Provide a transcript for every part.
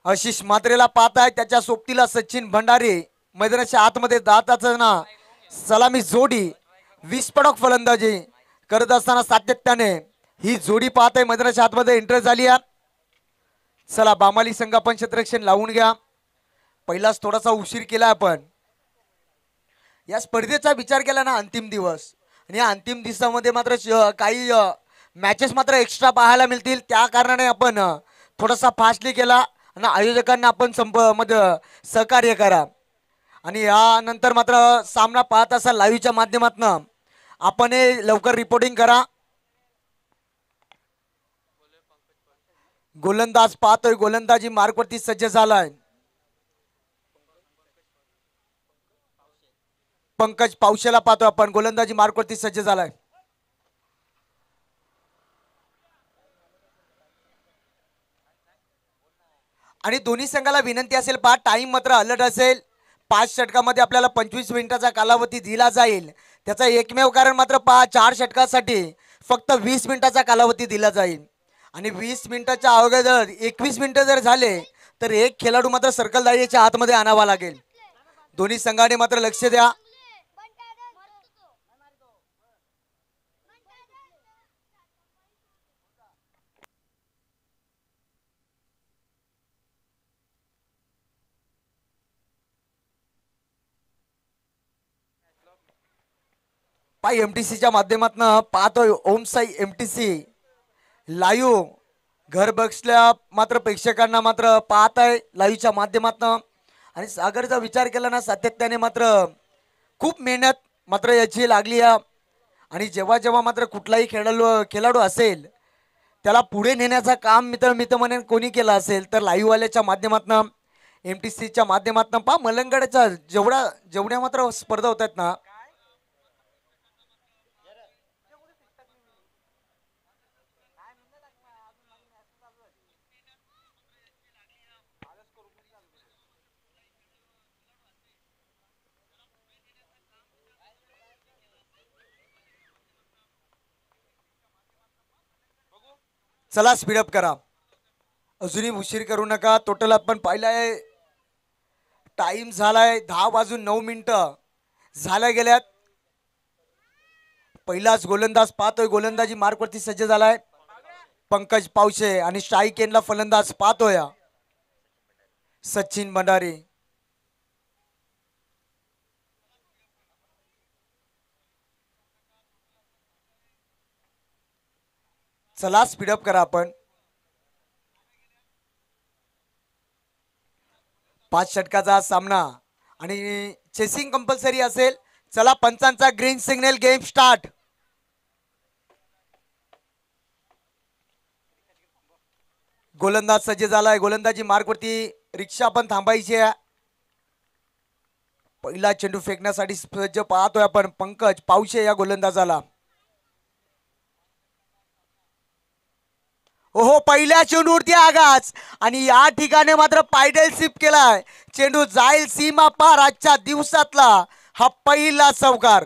आशिष मात्रेला पाहताय, त्याच्या सोबतीला सचिन भंडारे मैदानाच्या आतमध्ये दाताचं ना सलामी जोडी विस्फोटक फलंदाजी करत असताना सातत्याने ही जोडी पाहताय मैदानाच्या आतमध्ये एंटर झाली आहे. चला बामाली संघ आपण क्षेत्ररक्षण लावून घ्या. पहिलाच थोडासा उशीर केला आपण. या स्पर्धेचा विचार केला ना अंतिम दिवस आणि या अंतिम दिवसामध्ये मात्र काही मॅचेस मात्र एक्स्ट्रा पाहायला मिळतील, त्या कारणाने आपण थोडासा फास्टली केला आणि आयोजकांना आपण मध्ये सहकार्य करा. आणि यानंतर मात्र सामना पाहत असाल लाईव्हच्या माध्यमातून आपण लवकर रिपोर्टिंग करा. गोलंदाज पाहतोय, गोलंदाजी मार्कवरती सज्ज झालाय. पंकज पावशेला पाहतो आपण, गोलंदाजी मार्कवरती सज्ज झालाय. आणि दोन्ही संघाला विनंती असेल पहा, टाइम मात्र अलर्ट असेल. 5 षटकामध्ये आपल्याला 25 मिनिटाचा कालावधी दिला जाईल. त्याचा एकमेव कारण मात्र पहा, 4 षटकासाठी फक्त 20 मिनिटाचा कालावधी दिला जाईल. आणि 20 मिनिटाच्या अगोदर 21 मिनिटं जर झाले तर एक खेळाडू मात्र सर्कल दायरेच्या आतमध्ये आणावा लागेल. दोन्ही संघाने मात्र लक्ष द्या. पाय एमटीसीच्या माध्यमातून पाहतोय ओम साई एमटीसी लाईव्ह घर बसल्या मात्र प्रेक्षकांना मात्र पाहत आहे लाईव्हच्या माध्यमातून. आणि सागरचा विचार केला ना सातत्याने मात्र खूप मेहनत मात्र याची लागली आहे. आणि जेव्हा जेव्हा मात्र कुठलाही खेळाडू असेल त्याला पुढे नेण्याचं काम मित्र म्हणून कोणी केलं असेल तर लाईव्हवाल्याच्या माध्यमातून एमटीसीच्या माध्यमातून पहा मलंगडाच्या जेवढ्या मात्र स्पर्धा होत आहेत ना, चला स्पीडअप करा, अजूनही उशीर करू नका. टोटल आपण पाहिलाय टाइम झालाय 10:09 झाल्या गेल्यात. पहिलाच गोलंदाज पाहतोय, गोलंदाजी मार्कवरती सज्ज झालाय पंकज पावशे. आणि स्ट्राईक एंडला फलंदाज पाहतोय सचिन भंडारे. चला स्पीडअप करा आपण. 5 षटकाचा सामना आणि चेसिंग कंपल्सरी असेल. चला पंचांचा ग्रीन सिग्नल, गेम स्टार्ट. गोलंदाज सज्ज झालाय, गोलंदाजी मार्कवरती रिक्षा पण थांबायची आहे. पहिला चेंडू फेकण्यासाठी सज्ज पाहतोय आपण पंकज पावशे या गोलंदाजाला. ओहो, पहिल्या चेंडूवरती आगाच आणि या ठिकाणी मात्र पायडल सिप केलाय. चेंडू जाईल सीमा पार. आजच्या दिवसातला हा पहिला चौकार.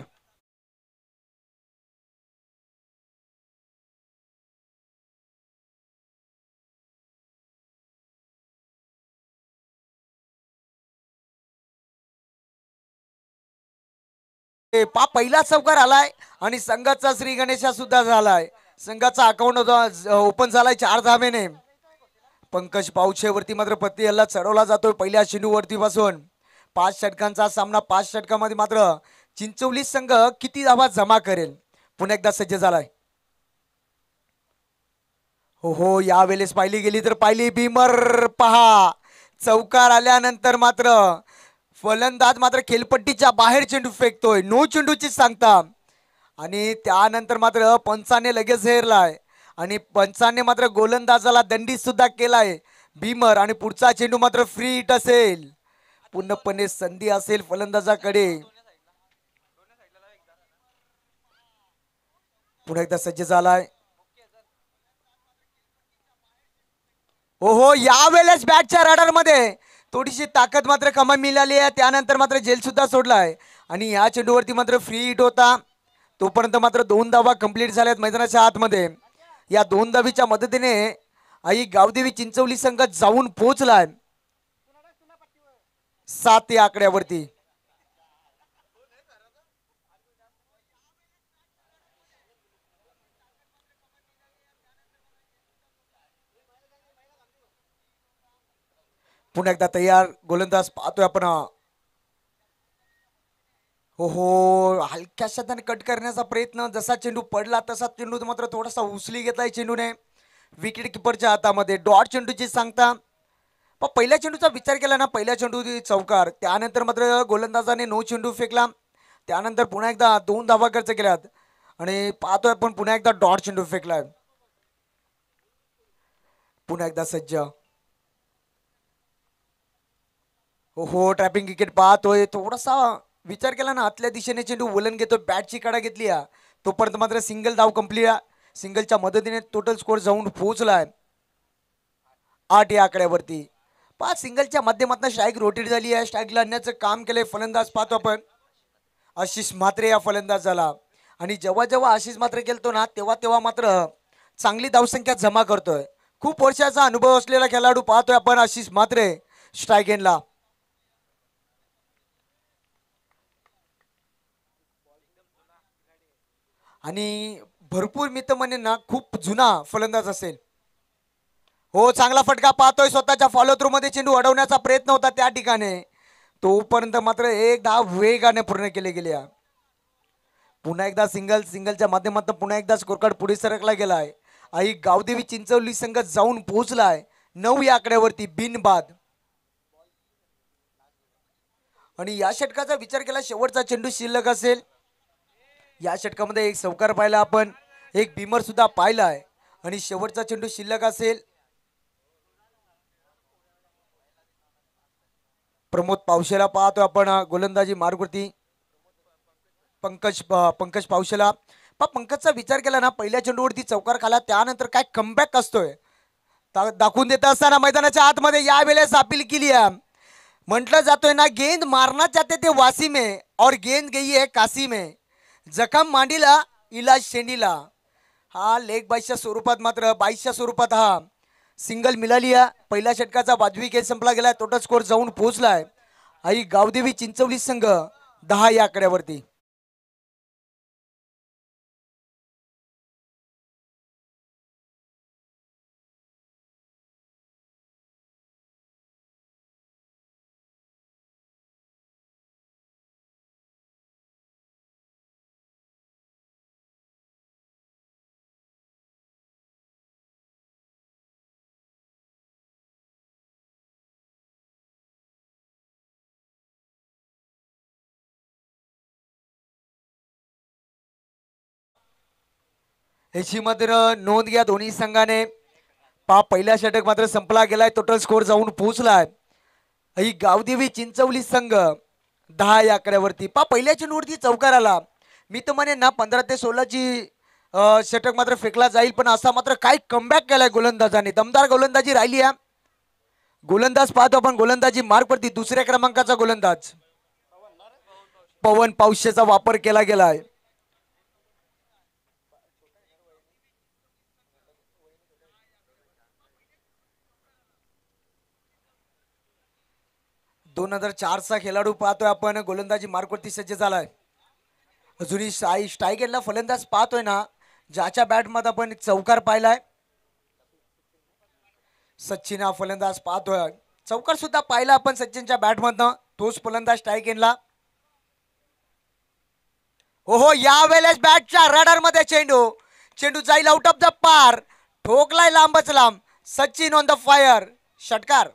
पहिला चौकार आलाय आणि संघाचा श्री गणेशा सुद्धा झालाय. संघाचा अकाउंट ओपन झालाय 4 धावेने. पंकज पावशेवरती मात्र पत्ती हल्ला चढवला जातोय पहिल्या चेंडूवरती पासून. 5 षटकांचा सामना. 5 षटकामध्ये मात्र चिंचवली संघ किती धावा जमा करेल. पुन्हा एकदा सज्ज झालाय. हो यावेळेस पाहिली गेली तर पाहिली भीमर पहा. चौकार आल्यानंतर मात्र फलंदाज मात्र खेळपट्टीच्या बाहेर चेंडू फेकतोय. नो चेंडूची सांगता. आणि त्यानंतर मात्र पंचाने लगेच हेरलाय आणि पंचाने मात्र गोलंदाजाला दंडी सुद्धा केलाय भीमर. आणि पुढचा चेंडू मात्र फ्री हिट असेल. पूर्णपणे संधी असेल फलंदाजाकडे. पुन्हा एकदा सज्ज झालाय. हो यावेळेस बॅटच्या रडार मध्ये थोडीशी ताकद मात्र कमी मिळाली आहे. त्यानंतर मात्र जेल सुद्धा सोडलाय आणि या चेंडूवरती मात्र फ्री हिट होता. तोपर्यंत मात्र 2 धावा कंप्लीट झाल्यात मैदानाच्या आतमध्ये. या 2 धावीच्या मदतीने आई गावदेवी चिंचवली संघ जाऊन पोहोचलाय. 7 या आकड्यावरती. पुन्हा एकदा तयार गोलंदाज पाहतोय आपण. हो हो, हलक्याशा त्याने कट करण्याचा प्रयत्न. जसा चेंडू पडला तसा चेंडू मात्र थोडासा उचली घेतलाय चेंडूने विकेट किपरच्या हातामध्ये. डॉट चेंडूची सांगता. पण पहिल्या चेंडूचा विचार केला ना, पहिल्या चेंडू चौकार, त्यानंतर मात्र गोलंदाजाने 9 चेंडू फेकला. त्यानंतर पुन्हा एकदा 2 धावा खर्च केल्यात आणि पाहतोय आपण पुन्हा एकदा डॉट चेंडू फेकलाय. पुन्हा एकदा सज्ज. हो हो, ट्रॅपिंग विकेट पाहतोय. थोडासा विचार केला ना, आतल्या दिशेने चेंडू वलन घेतो, बॅटची कडा घेतली. तोपर्यंत मात्र सिंगल धाव कंप्लीट. सिंगलच्या मदतीने टोटल स्कोर जाऊन पोहोचलाय 8 या आकड्यावरती. 5 सिंगलच्या माध्यमातून स्ट्राईक रोटेट झाली आहे. स्ट्राईकला आणण्याचं काम केलंय फलंदाज पाहतो आपण आशिष म्हात्रे या फलंदाजाला. आणि जेव्हा जेव्हा आशिष म्हात्रे खेळतो ना, तेव्हा तेव्हा मात्र चांगली धावसंख्या जमा करतोय. खूप वर्षाचा अनुभव असलेला खेळाडू पाहतोय आपण आशिष म्हात्रे स्ट्राईक एंडला. आणि भरपूर मी तर म्हणेन ना, खूप जुना फलंदाज असेल. हो, चांगला फटका पाहतोय. स्वतःच्या फॉलो थ्रू मध्ये चेंडू अडवण्याचा प्रयत्न होता त्या ठिकाणी, तोपर्यंत मात्र एक धाव वेगाने पूर्ण केले गेले. पुन्हा एकदा सिंगलच्या माध्यमातून पुन्हा एकदा स्कोर कार्ड पुढे सरकला गेलाय. आई गावदेवी चिंचवली संघ जाऊन पोहोचलाय 9 या आकड्यावरती बिनबाद. आणि या षटकाचा विचार केला, शेवटचा चेंडू शिल्लक असेल. या षटकामध्ये एक चौकार पाहिला आपण, एक बिमर सुद्धा पाहिलाय आणि शेवटचा चेंडू शिल्लक असेल. प्रमोद पावशेला पाहतो आपण गोलंदाजी मार्गवरती. पंकज पावशेला. पंकजचा विचार केला ना, पहिल्या चेंडूवरती चौकार खाला, त्यानंतर काय कमबॅक असतोय दाखवून देत असताना मैदानाच्या आतमध्ये यावेळेस अपील केली आहे. म्हटलं जातोय ना, गेंद मारना चाहते थे वासी में और गेंद गई है काशी में, जखम मांडीला इलाज शेंडीला. हा लेग बाईसच्या स्वरूपात मात्र 22च्या स्वरूपात हा सिंगल मिळाली आहे. पहिल्या षटकाचा वाजवी खेळ संपला गेलाय. टोटल स्कोर जाऊन पोहोचलाय आई गावदेवी चिंचवली संघ 10 या आकड्यावरती. ह्याची मात्र नोंद घ्या दोन्ही संघाने. पहिला षटक मात्र संपला गेलाय. टोटल स्कोर जाऊन पोहोचलाय ही गावदेवी चिंचवली संघ 10 या आकड्यावरती. पहिल्या चेंडूवरती चौकार आला. मी तर म्हणेन ना, 15 ते 16 ची षटक मात्र फेकला जाईल, पण असा मात्र काय कमबॅक केलाय गोलंदाजाने. दमदार गोलंदाजी राहिली आहे. गोलंदाज पाहतो आपण गोलंदाजी मार्गवरती. दुसऱ्या क्रमांकाचा गोलंदाज पवन पावशेचा वापर केला गेलाय. 2004चा खेळाडू पाहतोय आपण गोलंदाजी मार्गवरती सज्ज झालाय. अजूनही स्ट्राईक एंडला फलंदाज पाहतोय ना, ज्याच्या बॅट मध्ये आपण चौकार पाहिलाय. सचिन हा फलंदाज पाहतोय. चौकार सुद्धा पाहिला आपण सचिनच्या बॅट मधनं. तोच फलंदाज स्ट्राईक एंडला. हो, यावेळेस बॅटच्या रडार मध्ये चेंडू जाईल आउट ऑफ द पार. ठोकलाय लांबच लांब. Sachin on the fire. षटकार.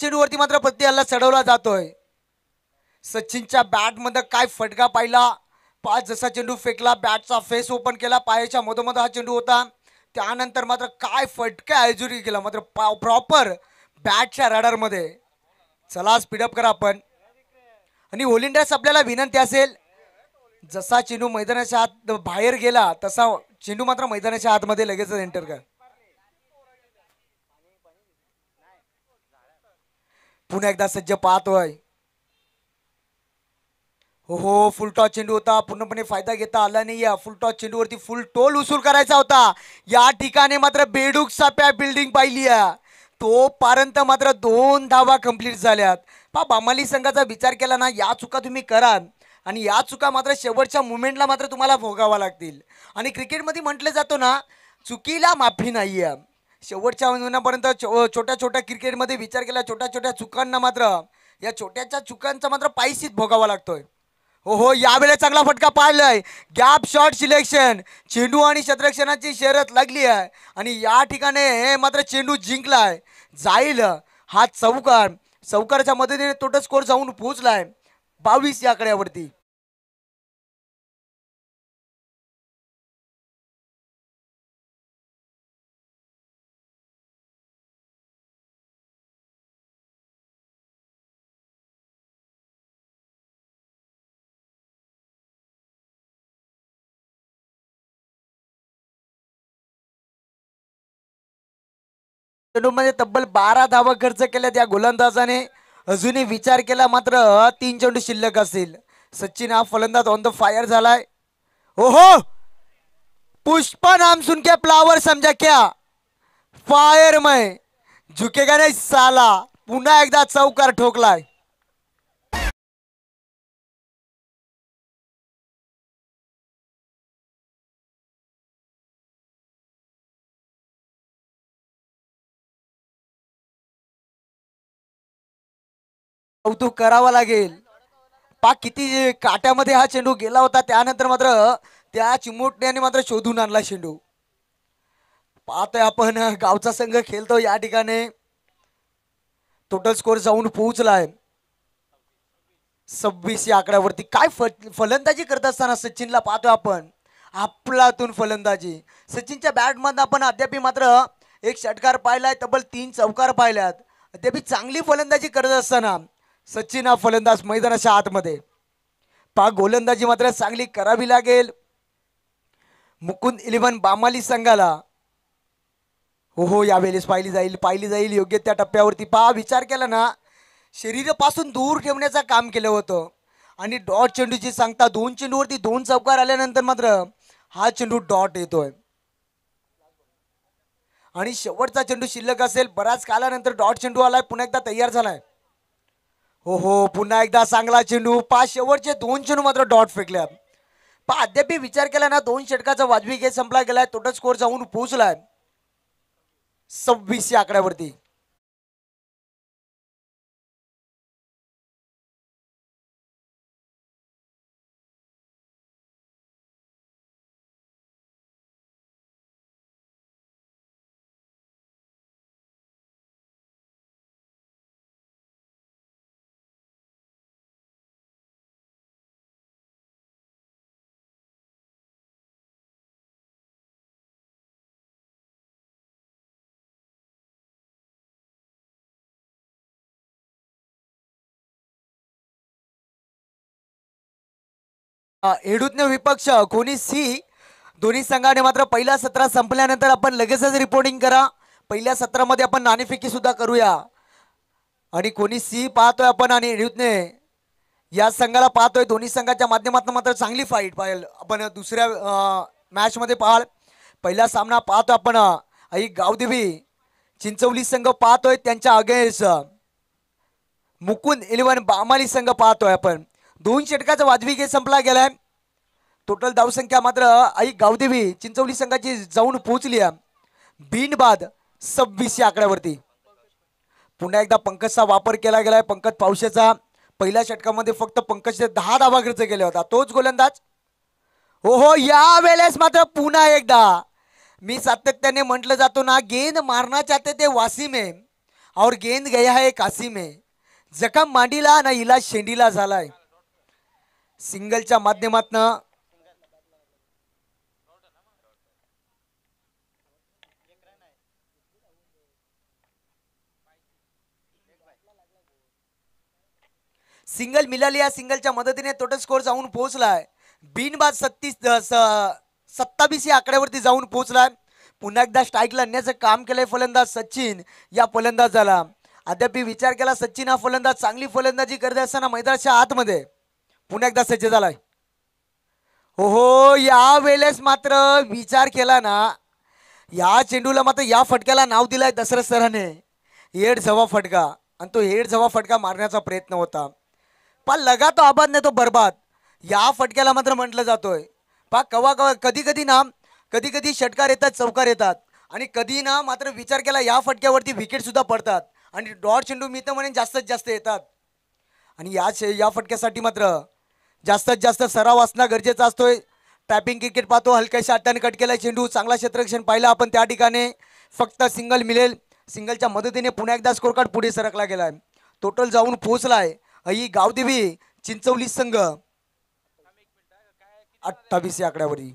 चेंडूवरती मात्र प्रति हल्ला चढवला जातोय. सचिनच्या बॅट मध्ये काय फटका पाहिला. जसा चेंडू फेकला, बॅटचा फेस ओपन केला, पायाच्या मधोमध हा चेंडू होता. त्यानंतर मात्र काय फटका आयजुरी केला मात्र प्रॉपर बॅटच्या रडार मध्ये. चला स्पीडअप करा आपण. आणि ऑल इंडियास आपल्याला विनंती असेल, जसा चेंडू मैदानाच्या आत बाहेर गेला तसा चेंडू मात्र मैदानाच्या आतमध्ये लगेच एंटर कर. पुन्हा एकदा सज्ज पाहतोय. हो फुल टॉस चेंडू होता, पूर्णपणे फायदा घेता आला नाही. या फुल टॉस चेंडूवरती फुल टोल उसूल करायचा होता. या ठिकाणी मात्र बेडूक साप्या बिल्डिंग पाहिली आहे. तो पर्यंत मात्र 2 धावा कंप्लीट झाल्यात. पा बामाली संघाचा विचार केला ना, या चुका तुम्ही करा आणि या चुका मात्र शेवटच्या मुमेंटला मात्र तुम्हाला भोगावा लागतील. आणि क्रिकेटमध्ये म्हटलं जातो ना, चुकीला माफी नाही आहे. शेवटच्या महिन्यापर्यंत छोट्या छोट्या क्रिकेटमध्ये विचार केला, छोट्या छोट्या चुकांना मात्र या छोट्याच्या चुकांचा मात्र पायसीत भोगावा लागतोय. हो यावेळेस चांगला फटका पाडलाय. गॅप शॉट सिलेक्शन, चेंडू आणि क्षेत्ररक्षणाची शर्यत लागली आहे आणि या ठिकाणी हे मात्र चेंडू जिंकलाय. जाईल हा चौकार, चौकाराच्या मदतीने टोटल स्कोर जाऊन पोहोचलाय 22 या आकड्यावरती. चेंडूमध्ये तब्बल 12 धावा खर्च केल्या त्या गोलंदाजाने. अजूनही विचार केला मात्र 3 चेंडू शिल्लक असतील. सचिन हा फलंदाज ऑन द फायर झालाय. ओहो पुष्पा नाम सुन के फ्लावर समजा क्या, फायर में झुकेगा नाही साला. पुन्हा एकदा चौकार ठोकलाय. कौतुक करावा लागेल. पा किती काट्यामध्ये हा चेंडू गेला होता. त्यानंतर मात्र त्या चिमुटण्याने मात्र शोधून आणला चेंडू. पाहतोय आपण गावचा संघ खेळतो या ठिकाणी. टोटल स्कोर जाऊन पोहोचलाय 26 या आकड्यावरती. काय फलंदाजी करत असताना सचिनला पाहतोय आपण. आपलातून फलंदाजी. सचिनच्या बॅटमधून आपण अद्याप मात्र एक षटकार पाहिलाय, तब्बल 3 चौकार पाहिल्यात. अद्याप चांगली फलंदाजी करत असताना सचिन हा फलंदाज मैदानाच्या आतमध्ये. पा गोलंदाजी मात्र चांगली करावी लागेल मुकुंद 11 बामाली संघाला. हो यावेळेस पाहिली जाईल योग्य त्या टप्प्यावरती. पा विचार केला ना, शरीरापासून दूर ठेवण्याचं काम केलं होतं आणि डॉट चेंडूची सांगता 2 चेंडूवरती 2 चौकार आल्यानंतर मात्र हा चेंडू डॉट येतोय आणि शेवटचा चेंडू शिल्लक असेल. बराच कालानंतर डॉट चेंडू आलाय, पुन्हा एकदा तयार झालाय. हो पुन्हा एकदा चांगला चेंडू. 5 शेवटचे 2 चेंडू मात्र डॉट फेकल्या. पा अद्याप विचार केला ना, 2 षटकाचा वाजवी खेळ संपला गेलाय. टोटल स्कोर जाऊन पोहोचलाय 26 या आकड्यावरती. एडूतने विपक्ष कोणी सी. दोन्ही संघाने मात्र पहिला सत्र संपल्यानंतर आपण लगेचच रिपोर्टिंग करा. पहिल्या सत्रामध्ये आपण नाणेफेकी सुद्धा करूया. आणि कोणी सी पाहतोय आपण आणि एडूतने या संघाला पाहतोय. दोन्ही संघाच्या माध्यमातून मात्र चांगली फाईट पाहिल आपण दुसऱ्या मॅच मध्ये. पाहाल पहिला सामना पाहतोय आपण आई गावदेवी चिंचवली संघ पाहतोय, त्यांच्या अगेन्स्ट मुकुंद 11 बामाली संघ पाहतोय आपण. 2 षटकाचा वाजवी खेळ संपला गेलाय. टोटल धावसंख्या मात्र आई गावदेवी चिंचवली संघाची जाऊन पोहोचली आहे बिनबाद 26 या आकड्यावरती. पुन्हा एकदा पंकजचा वापर केला गेलाय. पंकज पावशेचा पहिल्या षटकामध्ये फक्त पंकजचे 10 धावा खर्च केले होता, तोच गोलंदाज. हो या वेळेस मात्र पुन्हा एकदा मी सातत्याने म्हटलं जातो ना, गेंद मारना चाहते थे वासिम है और गेंद गया है कासिम है. जखम मांडीला ना इलाज शेंडीला झालाय. सिंगलच्या माध्यमातनं सिंगल मिळाली. या सिंगलच्या मदतीने टोटल स्कोर जाऊन पोहोचलाय बिनबाद 36 27 या आकड्यावरती जाऊन पोहोचलाय. पुन्हा एकदा स्ट्राईकला आणण्याचं काम केलंय फलंदाज सचिन या फलंदाजाला. अद्याप विचार केला सचिन हा फलंदाज चांगली फलंदाजी करत असताना मैदानाच्या आतमध्ये पुन्हा एकदा सज्ज झालाय. हो या वेळेस मात्र विचार केला ना, या चेंडूला मात्र या फटक्याला नाव दिलंय दशरथ सराने हेड झवा फटका. आणि तो हेड झवा फटका मारण्याचा प्रयत्न होता, पण लगा तो आबाद नाही तो बरबाद. या फटक्याला मात्र म्हटलं जातोय पा कवा कवा कधी कधी ना, कधी कधी षटकार येतात चौकार येतात आणि कधी ना मात्र विचार केला या फटक्यावरती विकेट सुद्धा पडतात आणि डॉट चेंडू मी तर म्हणेन जास्तीत जास्त येतात. आणि या फटक्यासाठी मात्र जास्तीत जास्त सराव असणं गरजेचं असतोय. टॅपिंग क्रिकेट पाहतो, हलक्याशा हाताने कट केलाय चेंडू, चांगला क्षेत्ररक्षण पाहिलं आपण त्या ठिकाणी. फक्त सिंगल मिळेल, सिंगलच्या मदतीने पुन्हा एकदा स्कोर कार्ड पुढे सरकला गेलाय. टोटल जाऊन पोहोचलाय ही गावदेवी चिंचवली संघ 28 या आकड्यावरी.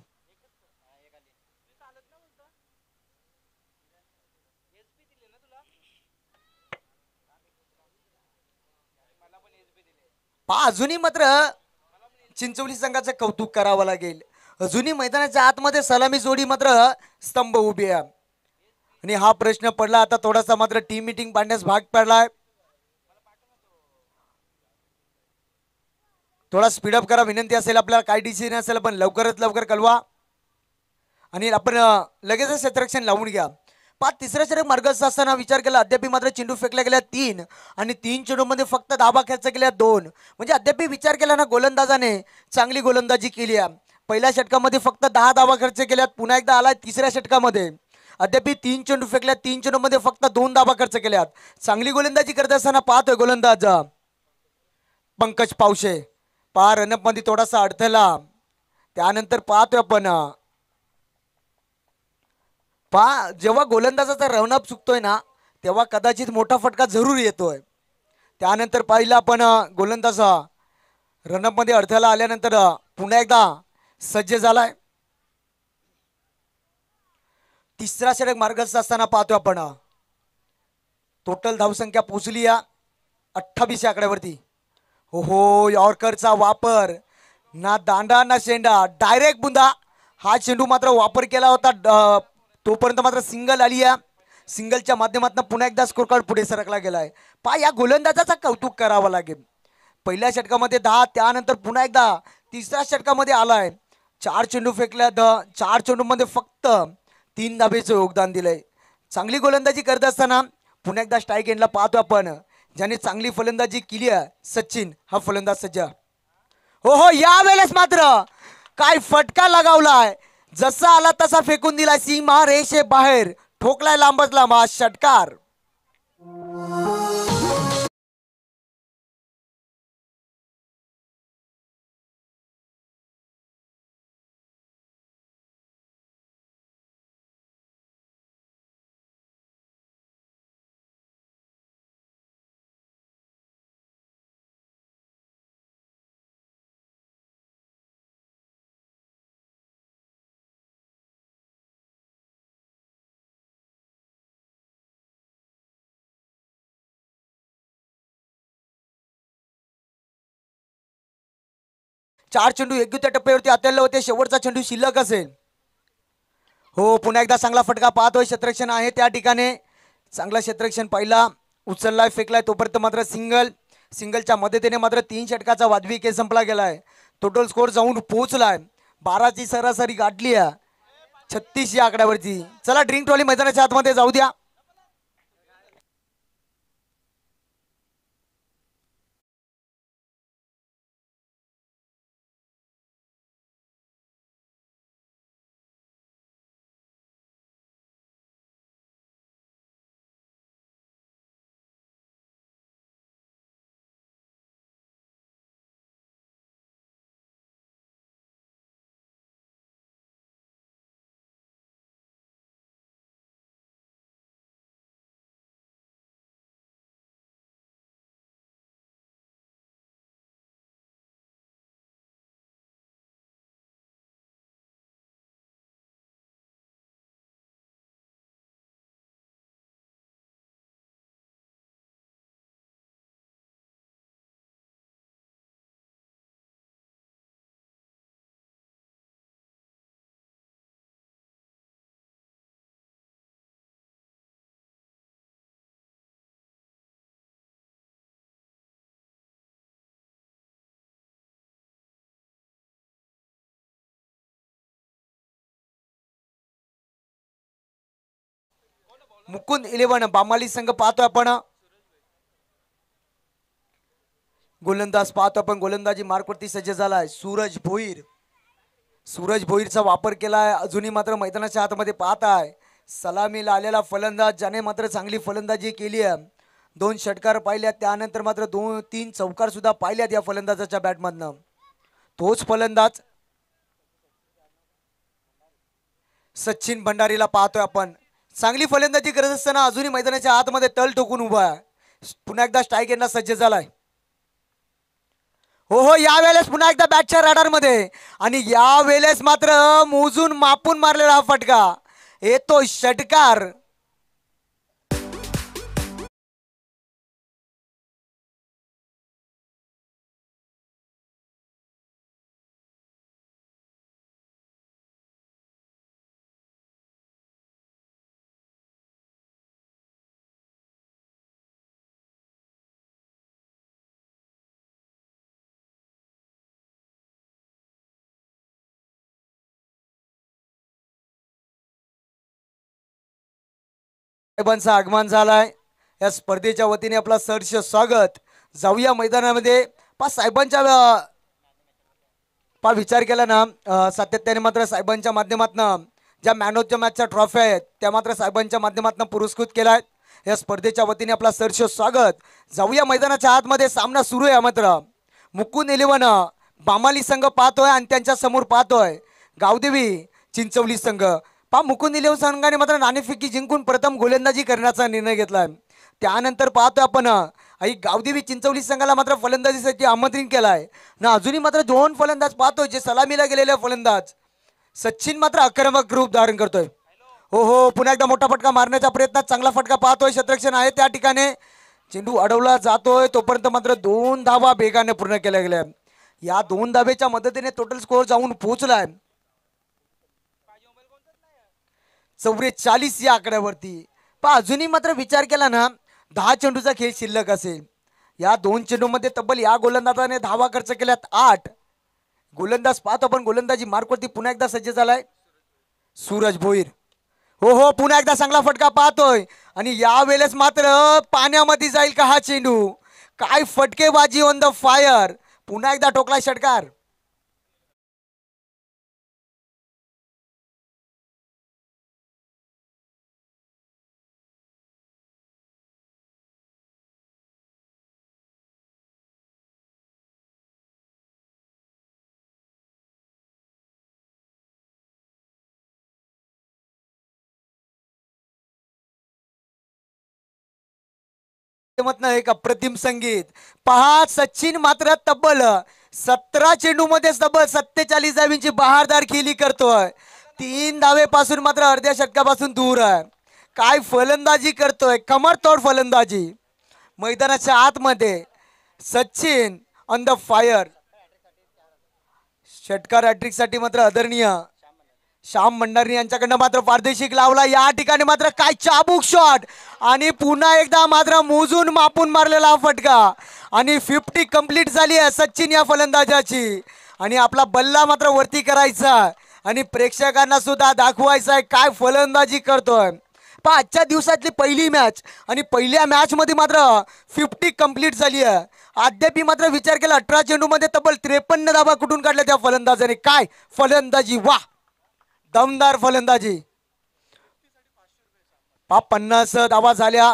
पा अजूनही मात्र चिंचवली संघाचं कौतुक करावं लागेल. अजूनही मैदानाच्या आतमध्ये सलामी जोडी मात्र स्तंभ उभी आहे. आणि हा प्रश्न पडला आता थोडासा मात्र टीम मीटिंग पाडण्यास भाग पडलाय. थोडा स्पीडअप करा विनंती असेल, आपल्याला काय डिसिजन असेल पण लवकरात लवकर कळवा आणि आपण लगेचच क्षेत्ररक्षण लावून घ्या. पाच तिसऱ्या षटक मार्गाचा असताना विचार केला अद्याप मात्र चेंडू फेकल्या गेल्या 3 आणि 3 चेंडूमध्ये फक्त धाबा खर्च केल्या 2. म्हणजे अद्याप विचार केला ना गोलंदाजाने चांगली गोलंदाजी केली आहे. पहिल्या षटकामध्ये फक्त 10 धाबा खर्च केल्यात, पुन्हा एकदा आलाय तिसऱ्या षटकामध्ये अद्याप 3 चेंडू फेकल्या, 3 चेंडूमध्ये फक्त 2 धाबा खर्च केल्यात. चांगली गोलंदाजी करत असताना पाहतोय गोलंदाज पंकज पावशे. पा रनअप मध्ये थोडासा अडथळा, त्यानंतर पाहतोय आपण पा जेव्हा गोलंदाजाचा रनअप चुकतोय ना तेव्हा कदाचित मोठा फटका जरूर येतोय. त्यानंतर पाहिलं आपण गोलंदाज रनअप मध्ये अडथळा आल्यानंतर पुन्हा एकदा सज्ज झालाय. तिसरा षटक मार्गस्थ असताना पाहतो आपण टोटल धावसंख्या पोहोचली या 28 आकड्यावरती. हो यॉर्करचा वापर, ना दांडा ना शेंडा, डायरेक्ट बुंदा. हा चेंडू मात्र वापर केला होता, तोपर्यंत मात्र सिंगल आली आहे. सिंगलच्या माध्यमातून पुन्हा एकदा स्कोर कार्ड पुढे सरकला गेलाय. पा या गोलंदाजाचा कौतुक करावं लागेल. पहिल्या षटकामध्ये 10, त्यानंतर पुन्हा एकदा तिसऱ्या षटकामध्ये आलाय. 4 चेंडू फेकल्या, 4 चेंडूमध्ये फक्त 3 धाबेचं योगदान दिलंय. चांगली गोलंदाजी करत असताना पुन्हा एकदा स्ट्राईक एंडला पाहतो आपण ज्याने चांगली फलंदाजी केली आहे सचिन हा फलंदाज सज्ज. हो या वेळेस मात्र काय फटका लगावलाय, जसा आला तसा फेकून दिला सीमा रेषे बाहेर, ठोकलाय लांबच लांब हा षटकार. चार चेंडू योग्य त्या टप्प्यावरती आतरले होते, शेवटचा चेंडू शिल्लक असेल. हो पुन्हा एकदा चांगला फटका पाहतोय, क्षेत्ररक्षण आहे त्या ठिकाणी, चांगला क्षेत्ररक्षण पहिला उचललाय फेकलाय तोपर्यंत मात्र सिंगल. सिंगलच्या मदतीने मात्र 3 षटकाचा वाजवी खेळ संपला गेलाय. टोटल स्कोर जाऊन पोहोचलाय 12ची सरासरी गाठली आहे 36 या आकड्यावरती. चला ड्रिंक ट्रॉली मैदानाच्या आतमध्ये जाऊ द्या. मुकुंद 11 बामाली संघ पाहतोय आपण. गोलंदाज पाहतो आपण, गोलंदाजी मार्कवरती सज्ज झालाय सूरज भोईर. सूरज भोईरचा वापर केलाय, अजूनही मात्र मैदानाच्या आतमध्ये पाहत आहे. सलामीला आलेला फलंदाज ज्याने मात्र चांगली फलंदाजी केली आहे. 2 षटकार पाहिल्यात, त्यानंतर मात्र 2-3 चौकार सुद्धा पाहिल्यात या फलंदाजाच्या बॅटमधनं. तोच फलंदाज सचिन भंडारीला पाहतोय आपण. चांगली फलंदाजी करत असताना अजूनही मैदानाच्या आतमध्ये तल ठोकून उभा आहे. पुन्हा एकदा स्ट्राईक येण्यास सज्ज झालाय. हो हो, यावेळेस पुन्हा एकदा बॅटच्या रडार मध्ये, आणि यावेळेस मात्र मोजून मापून मारलेला हा फटका येतो षटकार. साहेबांचं आगमन झालाय. या स्पर्धेच्या वतीने आपला सहर्ष स्वागत. जाऊया मैदानामध्ये. साहेबांच्या विचार केला ना, सातत्याने मात्र साहेबांच्या माध्यमातून ज्या मॅन ऑफ द मॅचच्या ट्रॉफी आहेत त्या मात्र साहेबांच्या माध्यमातून पुरस्कृत केलाय. या स्पर्धेच्या वतीने आपला सहर्ष स्वागत. जाऊया मैदानाच्या आतमध्ये. सामना सुरू आहे. मात्र मुकुंद 11 बामाली संघ पाहतोय आणि त्यांच्या समोर पाहतोय गावदेवी चिंचवली संघ. मुकुंद 11 संघाने मात्र नाणेफेकी जिंकून प्रथम गोलंदाजी करण्याचा निर्णय घेतलाय. त्यानंतर पाहतोय आपण गावदेवी चिंचवली संघाला मात्र फलंदाजीसाठी आमंत्रित केलाय ना. अजूनही मात्र 2 फलंदाज पाहतोय जे सलामीला गेलेले फलंदाज. सचिन मात्र आक्रमक रूप धारण करतोय. हो हो, पुन्हा एकदा मोठा फटका मारण्याचा प्रयत्न, चांगला फटका पाहतोय. क्षेत्ररक्षण आहे त्या ठिकाणी, चेंडू अडवला जातोय तोपर्यंत मात्र 2 धावा वेगाने पूर्ण केल्या गेल्या. या 2 धावेच्या मदतीने टोटल स्कोअर जाऊन पोहोचलाय 44 या आकड्यावरती. अजूनही मात्र विचार केला ना, 10 चेंडूचा खेळ शिल्लक असेल. या 2 चेंडूमध्ये तब्बल या गोलंदाजाने धावा खर्च केल्यात 8. गोलंदाज पाहतो पण गोलंदाजी मार्कवरती पुन्हा एकदा सज्ज झालाय सूरज भोईर. हो हो, पुन्हा एकदा चांगला फटका पाहतोय आणि यावेळेस मात्र पाण्यामध्ये जाईल का हा चेंडू. काय फटकेबाजी ऑन द फायर. पुन्हा एकदा ठोकला षटकार. एक अप्रतिम संगीत. पहा, सचिन मात्र तब्बल 17 चेंडू मध्ये तब्बल 47 धावींची बहारदार खेळी करतोय. 3 धावेपासून मात्र अर्ध्या षटकापासून दूर आहे. काय फलंदाजी करतोय, कमरतोड फलंदाजी. मैदानाच्या आतमध्ये सचिन ऑन द फायर. षटकार हॅट्रिक साठी मात्र आदरणीय श्याम भंडारी यांच्याकडनं मात्र पारदर्शिक लावला. या ठिकाणी मात्र काय चाबूक शॉट आणि पुन्हा एकदा मात्र मोजून मापून मारलेला फटका आणि 50 कंप्लीट झाली आहे सचिन या फलंदाजाची. आणि आपला बल्ला मात्र वरती करायचा आणि प्रेक्षकांना सुद्धा दाखवायचा आहे काय फलंदाजी करतोय. आजच्या दिवसातली पहिली मॅच आणि पहिल्या मॅच मध्ये मात्र 50 कंप्लीट झाली आहे. अद्याप मात्र विचार केला 18 चेंडू मध्ये तब्बल 53 धावा कुठून काढल्या त्या फलंदाजाने. काय फलंदाजी, वा, दमदार फलंदाजी. 50 धावा झाल्या.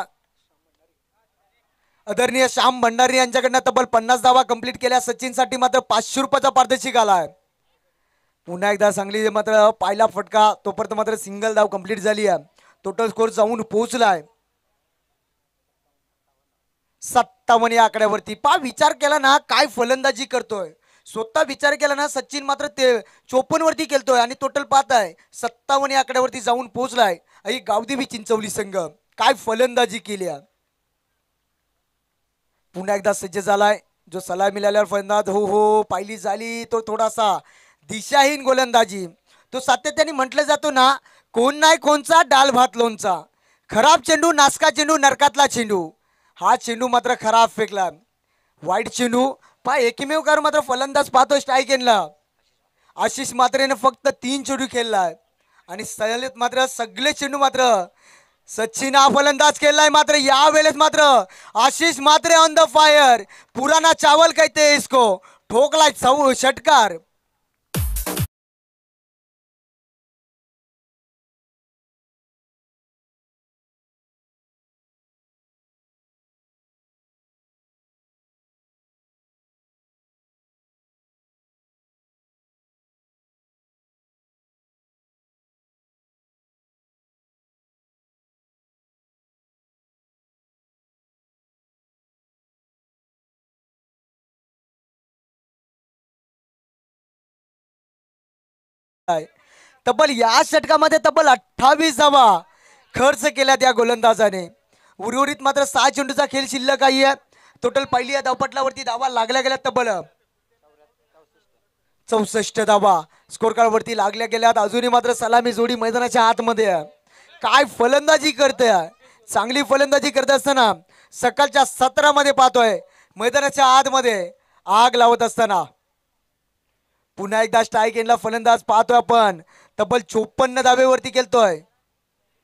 आदरणीय श्याम भंडारी यांच्याकडनं तब्बल 50 धावा कंप्लीट केल्या. सचिन साठी मात्र 500 रुपयाचा पारितोषिक आलाय. पुन्हा एकदा सांगली मात्र पहिला फटका तोपर्यंत मात्र सिंगल धाव कंप्लीट झाली आहे. टोटल स्कोर जाऊन पोहोचलाय 57 या आकड्यावरती. विचार केला ना काय फलंदाजी करतोय. स्वतः विचार केला ना सचिन मात्र ते 54 वरती खेळतोय आणि टोटल पाहताय 57 या आकड्यावरती जाऊन पोहोचलाय. गावदेवी चिंचवली संघ काय फलंदाजी केली. पुन्हा एकदा सज्ज झालाय जो सलामी मिळाल्यावर फलंदाज. हो हो, पाहिली झाली तो थोडासा दिशाहीन गोलंदाजी. तो सातत्याने म्हटलं जातो ना, कोण नाही कोणचा डाल भात लोणचा. खराब चेंडू, नासका चेंडू, नरकातला चेंडू. हा चेंडू मात्र खराब फेकला. वाईट चेंडू. एकमेव कार मात्र फलंदाज पाहतो स्ट्राईक एनला. आशिष मात्रेने फक्त 3 चेंडू खेळलाय आणि सलत मात्र सगळे चेंडू मात्र सचिन हा फलंदाज केलाय, मात्र या वेळेस मात्र आशिष मात्र ऑन द फायर. पुराना चावल कहते इसको. ठोकलाय षटकार. तब्बल या षटकामध्ये तब्बल 28 धावा खर्च केल्या त्या गोलंदाजाने. उर्वरित मात्र 6 चेंडूचा खेळ शिल्लक आहे. टोटल पहिली या धावपटलावरती धावा लागल्या गेल्या तब्बल 64 धावा स्कोर कार्ड वरती लागल्या गेल्यात. अजूनही मात्र सलामी जोडी मैदानाच्या आतमध्ये आहे. काय फलंदाजी करते, चांगली फलंदाजी करत असताना सकाळच्या 17 मध्ये पाहतोय मैदानाच्या आतमध्ये आग लावत असताना. पुन्हा एकदा स्ट्राईक एंडला फलंदाज पाहतोय आपण. तब्बल 54 धावेवरती केलतोय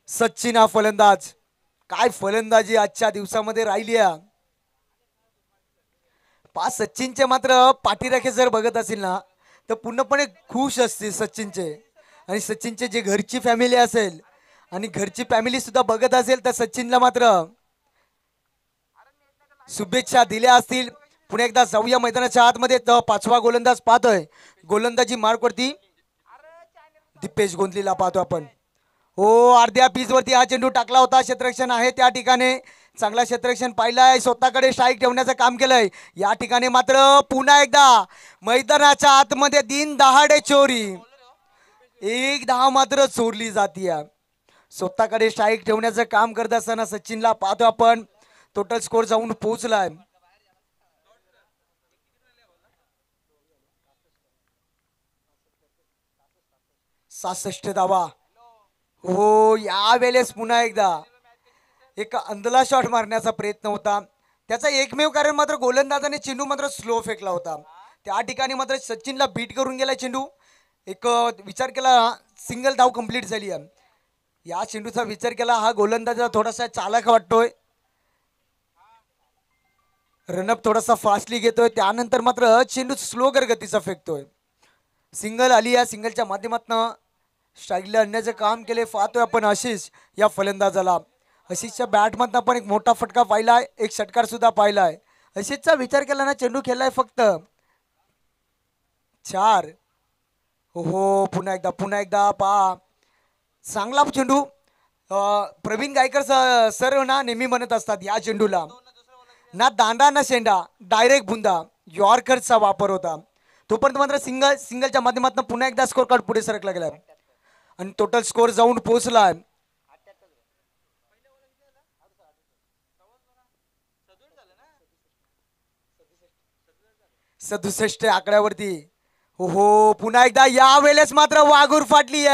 सचिन हा फलंदाज. काय फलंदाजी आजच्या दिवसामध्ये राहिली आहे. सचिनचे मात्र पाठीराखे जर बघत असेल ना तर पूर्णपणे खुश असते सचिनचे. आणि सचिनचे जे घरची फॅमिली असेल आणि घरची फॅमिली सुद्धा बघत असेल तर सचिनला मात्र शुभेच्छा दिल्या असतील. पुन्हा एकदा जाऊया मैदानाच्या आतमध्ये. तर 5वा गोलंदाज पाहतोय. गोलंदाजी मार्क वरती दीपेश गोंदलीला पाहतो आपण. हो, अर्ध्या पीच वरती हा चेंडू टाकला होता. क्षेत्ररक्षण आहे त्या ठिकाणी. चांगला क्षेत्ररक्षण पाहिलाय. स्वतःकडे स्ट्राईक ठेवण्याचं काम केलंय. या ठिकाणी मात्र पुन्हा एकदा मैदानाच्या आतमध्ये दिन दहाडे चोरी. एक धाव मात्र चोरली जातीय. स्वतःकडे स्ट्राईक ठेवण्याचं काम करत असताना सचिनला पाहतो आपण. टोटल स्कोर जाऊन पोहोचलाय 66 धावा. हो, यावेळेस पुन्हा एकदा एक अंधला शॉट मारण्याचा प्रयत्न होता. त्याचा एकमेव कारण मात्र गोलंदाजाने चेंडू मात्र स्लो फेकला होता. त्या ठिकाणी मात्र सचिनला बीट करून गेला चेंडू. एक विचार केला सिंगल धाव कंप्लीट झाली आहे. या चेंडूचा विचार केला हा गोलंदाजा थोडासा चालाक वाटतोय. रनअप थोडासा फास्टली घेतोय. त्यानंतर मात्र चेंडू स्लो गतीचा फेकतोय. सिंगल आली. या सिंगलच्या माध्यमातून स्ट्राईकला आणण्याचं काम केले पाहतोय आपण आशिष या फलंदाजाला. आशिषच्या बॅटमधनं पण एक मोठा फटका पाहिलाय. एक षटकार सुद्धा पाहिलाय. आशिषचा विचार केला ना चेंडू खेळलाय फक्त 4. हो, पुन्हा एकदा पहा चांगला चेंडू. प्रवीण गायकर सर ना नेहमी म्हणत असतात या चेंडूला ना दांडा ना शेंडा, डायरेक्ट बुंदा यॉर्करचा वापर होता. तोपर्यंत मात्र सिंगलच्या माध्यमातून पुन्हा एकदा स्कोर कार्ड पुढे सरकला गेला आणि टोटल स्कोर जाऊन पोहोचला 67 आकड्यावरती. हो, पुन्हा एकदा या वेळेस मात्र वाघूर फाटली.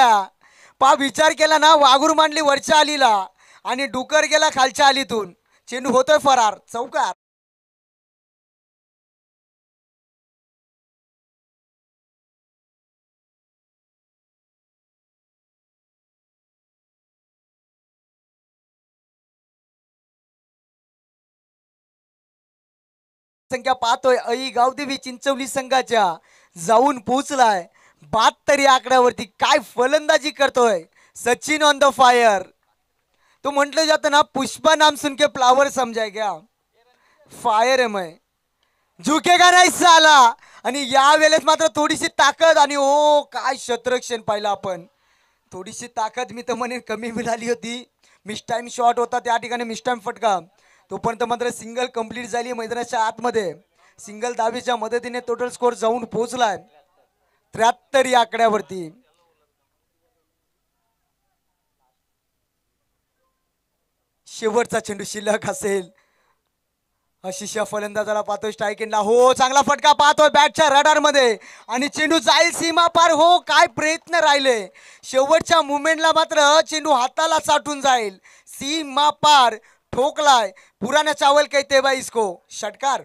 पा विचार केला ना वाघूर मांडली वरच्या आलीला आणि डुकर गेला खालच्या आलीतून. चेंडू होतोय फरार चौकार. संख्या पाहतोय अई गावदेवी चिंचवली संघाच्या जाऊन पोहोचलाय 72 आकड्यावरती. काय फलंदाजी करतोय सचिन ऑन द फायर. तो म्हटलं जातं ना पुष्पा नाम सुनके फ्लावर समजाय क्या, फायर है मैं, झुकेगा नाही साला. आणि या वेळेस मात्र थोडीशी ताकद आणि ओ काय क्षेत्ररक्षण पाहिलं आपण. थोडीशी ताकद मी तर म्हणेन कमी मिळाली होती. मिस टाइम शॉट होता त्या ठिकाणी, मिस टाइम फटका. तोपर्यंत मात्र सिंगल कंप्लीट झाली मैदानाच्या आतमध्ये. सिंगल धावेच्या मदतीने टोटल स्कोर जाऊन पोहोचलाय 73 या आकड्यावरती. शेवटचा चेंडू शिल्लक असेल. आशिष या फलंदाजाला पाहतोय स्ट्राईक एंडला. हो, चांगला फटका पाहतोय बॅटच्या रडार मध्ये आणि चेंडू जाईल सीमा पार. हो, काय प्रयत्न राहिले. शेवटच्या मुवमेंटला मात्र चेंडू हाताला साठून जाईल. सीमा पार ठोकलाय. पुराना चावल कहते भाई इसको. षटकार.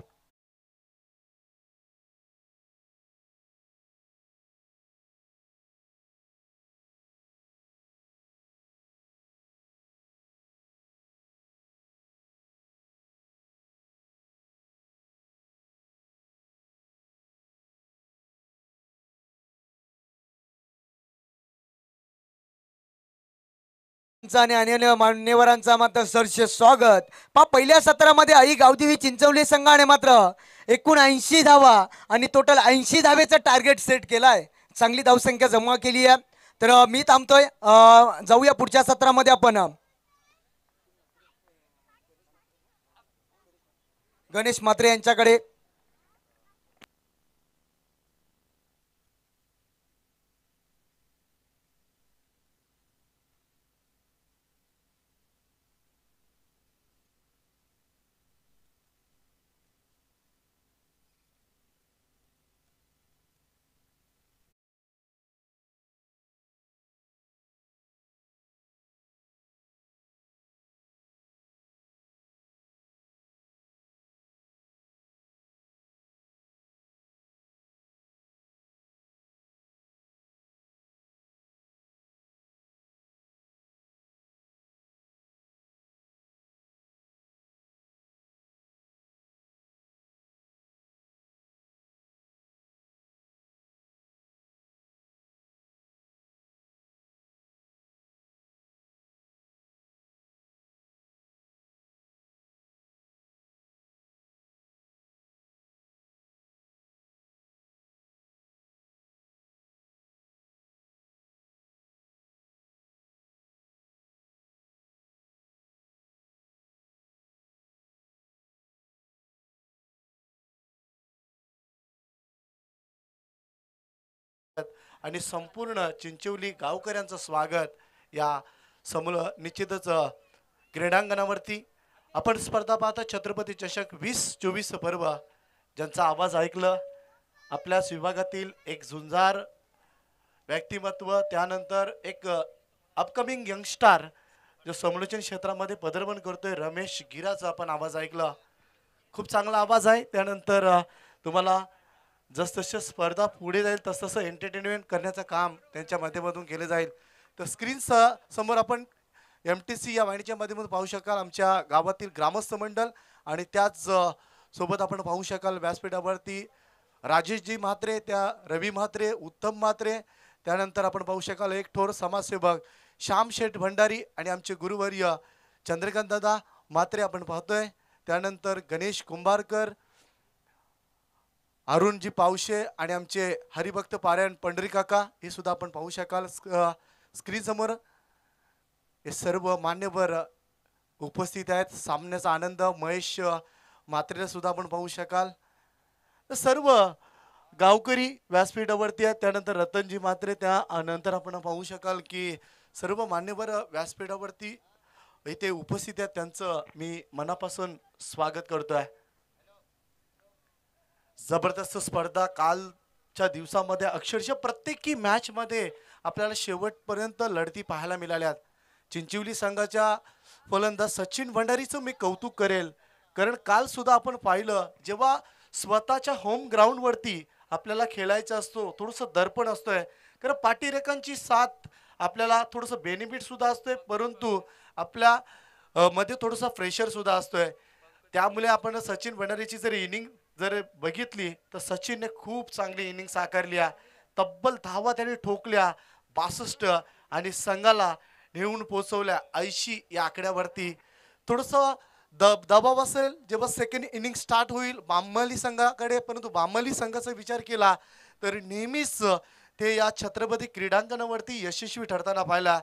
आणि अन्य मान्यवरांचा मात्र सरसे स्वागत. पहिल्या सत्रामध्ये आई गावदेवी चिंचवली संघाने मात्र एकूण 80 धावा आणि टोटल 80 धावेचा टार्गेट सेट केलाय. चांगली धावसंख्या जमा केली आहे. तर मी थांबतोय. जाऊया पुढच्या सत्रामध्ये आपण. गणेश म्हात्रे यांच्याकडे. आणि संपूर्ण चिंचवली गावकऱ्यांचं स्वागत या समूह निश्चितच क्रीडांगणावरती. आपण स्पर्धा पाहता छत्रपती चषक 2024 पर्व, ज्यांचा आवाज ऐकलं आपल्याच विभागातील एक झुंजार व्यक्तिमत्व, त्यानंतर एक अपकमिंग यंगस्टार जो समालोचन क्षेत्रामध्ये पदार्पण करतोय, रमेश गिराचा आपण आवाज ऐकला. खूप चांगला आवाज आहे. त्यानंतर तुम्हाला जसजशा स्पर्धा पुढे जाईल तसतसं एंटरटेनमेंट करण्याचं काम त्यांच्या माध्यमातून केले जाईल. तर स्क्रीन समोर आपण MTC या वाहिनीच्या माध्यमातून पाहू शकाल आमच्या गावातील ग्रामस्थ मंडळ, आणि त्याच सोबत आपण पाहू शकाल व्यासपीठावरती राजेशजी म्हात्रे, त्या रवी म्हात्रे, उत्तम म्हात्रे, त्यानंतर आपण पाहू शकाल एक थोर समाजसेवक श्याम शेठ भंडारी आणि आमचे गुरुवर्य चंद्रकांत दादा म्हात्रे आपण पाहतोय. त्यानंतर गणेश कुंभारकर, अरुणजी पावशे आणि आमचे हरिभक्त पारायण पंढरी काका हे सुद्धा आपण पाहू शकाल स्क्रीन समोर. हे सर्व मान्यवर उपस्थित आहेत. सामन्याचा आनंद महेश म्हात्रेला सुद्धा आपण पाहू शकाल. तर सर्व गावकरी व्यासपीठावरती आहेत. त्यानंतर रतनजी म्हात्रे, त्यानंतर आपण पाहू शकाल की सर्व मान्यवर व्यासपीठावरती इथे उपस्थित आहेत. त्यांचं मी मनापासून स्वागत करतोय. जबरदस्त स्पर्धा कालच्या दिवसामध्ये अक्षरशः प्रत्येकी मॅच मध्ये आपल्याला शेवटपर्यंत लढती पाहायला मिळाल्यात. चिंचवली संघाच्या फलंदाज सचिन भंडारीचं मी कौतुक करेल, कारण काल सुद्धा आपण पाहिलं जेव्हा स्वतःच्या होम ग्राउंड वरती आपल्याला खेळायचं असतो थोडंसं दर्पण असतोय, कारण पाठीरेखांची साथ आपल्याला थोडंसं बेनिफिट सुद्धा असतोय, परंतु आपल्या मध्ये थोडंसं प्रेशर सुद्धा असतोय. त्यामुळे आपण सचिन भंडारीची जर इनिंग जर बघितली तर सचिनने खूप चांगली इनिंग साकारली आहे. तब्बल धावा त्याने ठोकल्या 62 आणि संघाला नेऊन पोहोचवल्या 80 या आकड्यावरती. थोडंसं दबाव असेल जेव्हा सेकंड इनिंग स्टार्ट होईल बामली संघाकडे, परंतु बामली संघाचा विचार केला तर नेहमीच ते या छत्रपती क्रीडांगणावरती यशस्वी ठरताना पाहिला.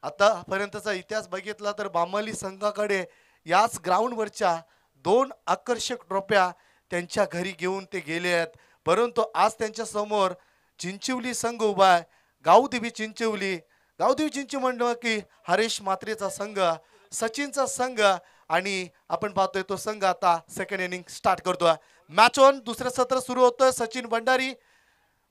आतापर्यंतचा इतिहास बघितला तर बामली संघाकडे याच ग्राउंडवरच्या 2 आकर्षक ट्रॉफ्या त्यांच्या घरी घेऊन ते गेले आहेत, परंतु आज त्यांच्या समोर चिंचवली संघ उभा आहे. गावदेवी चिंचवली, गावदेवी चिंचवली म्हणलं की हरेश म्हात्रेचा संघ, सचिनचा संघ, आणि आपण पाहतोय तो संघ आता सेकंड इनिंग स्टार्ट करतोय. मॅच ऑन, दुसरं सत्र सुरू होतोय. सचिन भंडारी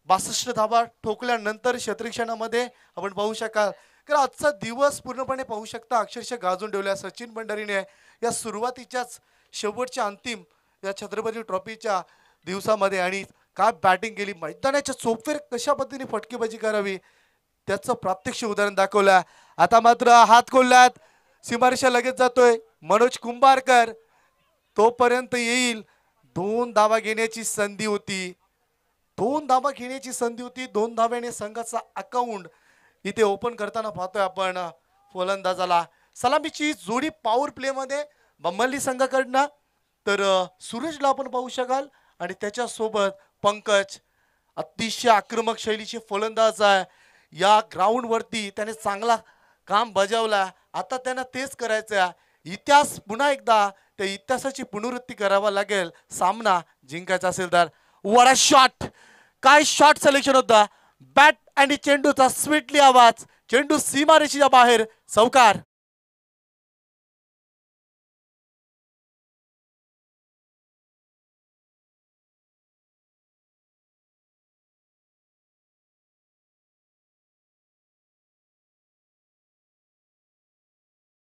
62 धावा ठोकल्यानंतर क्षेत्ररक्षणामध्ये आपण पाहू शकाल, कारण आजचा दिवस पूर्णपणे पाहू शकता अक्षरशः गाजून ठेवल्या सचिन भंडारीने या सुरुवातीच्याच शेवटच्या अंतिम या छत्रपती ट्रॉफीच्या दिवसामध्ये. आणि काय बॅटिंग केली, मैदानाच्या चोपेर कशा पद्धतीने फटकेबाजी करावी त्याचं प्रात्यक्ष उदाहरण दाखवलं. आता मात्र हात खोलल्यात, सीमारेषा लगेच जातोय मनोज कुंभारकर, तोपर्यंत येईल. 2 धावा घेण्याची संधी होती, 2 धावा घेण्याची संधी होती. 2 धाव्याने संघाचा अकाउंट इथे ओपन करताना पाहतोय आपण. फलंदाजाला. सलामीची जोडी पॉवर प्ले मध्ये बंबल्ली संघाकडनं. तर सूरजला आपण पाहू शकाल आणि त्याच्यासोबत पंकज अतिशय आक्रमक शैलीचे फलंदाज आहे. या ग्राउंड वरती त्याने चांगला काम बजावला. आता त्यांना तेच करायचं आहे. इतिहास पुन्हा एकदा त्या इतिहासाची पुनरावृत्ती करावा लागेल सामना जिंकायचा असेल तर. वडा शॉट, काय शॉट सिलेक्शन होता. बॅट आणि चेंडूचा स्वीटली आवाज, चेंडू सीमारेषेच्या बाहेर, चौकार.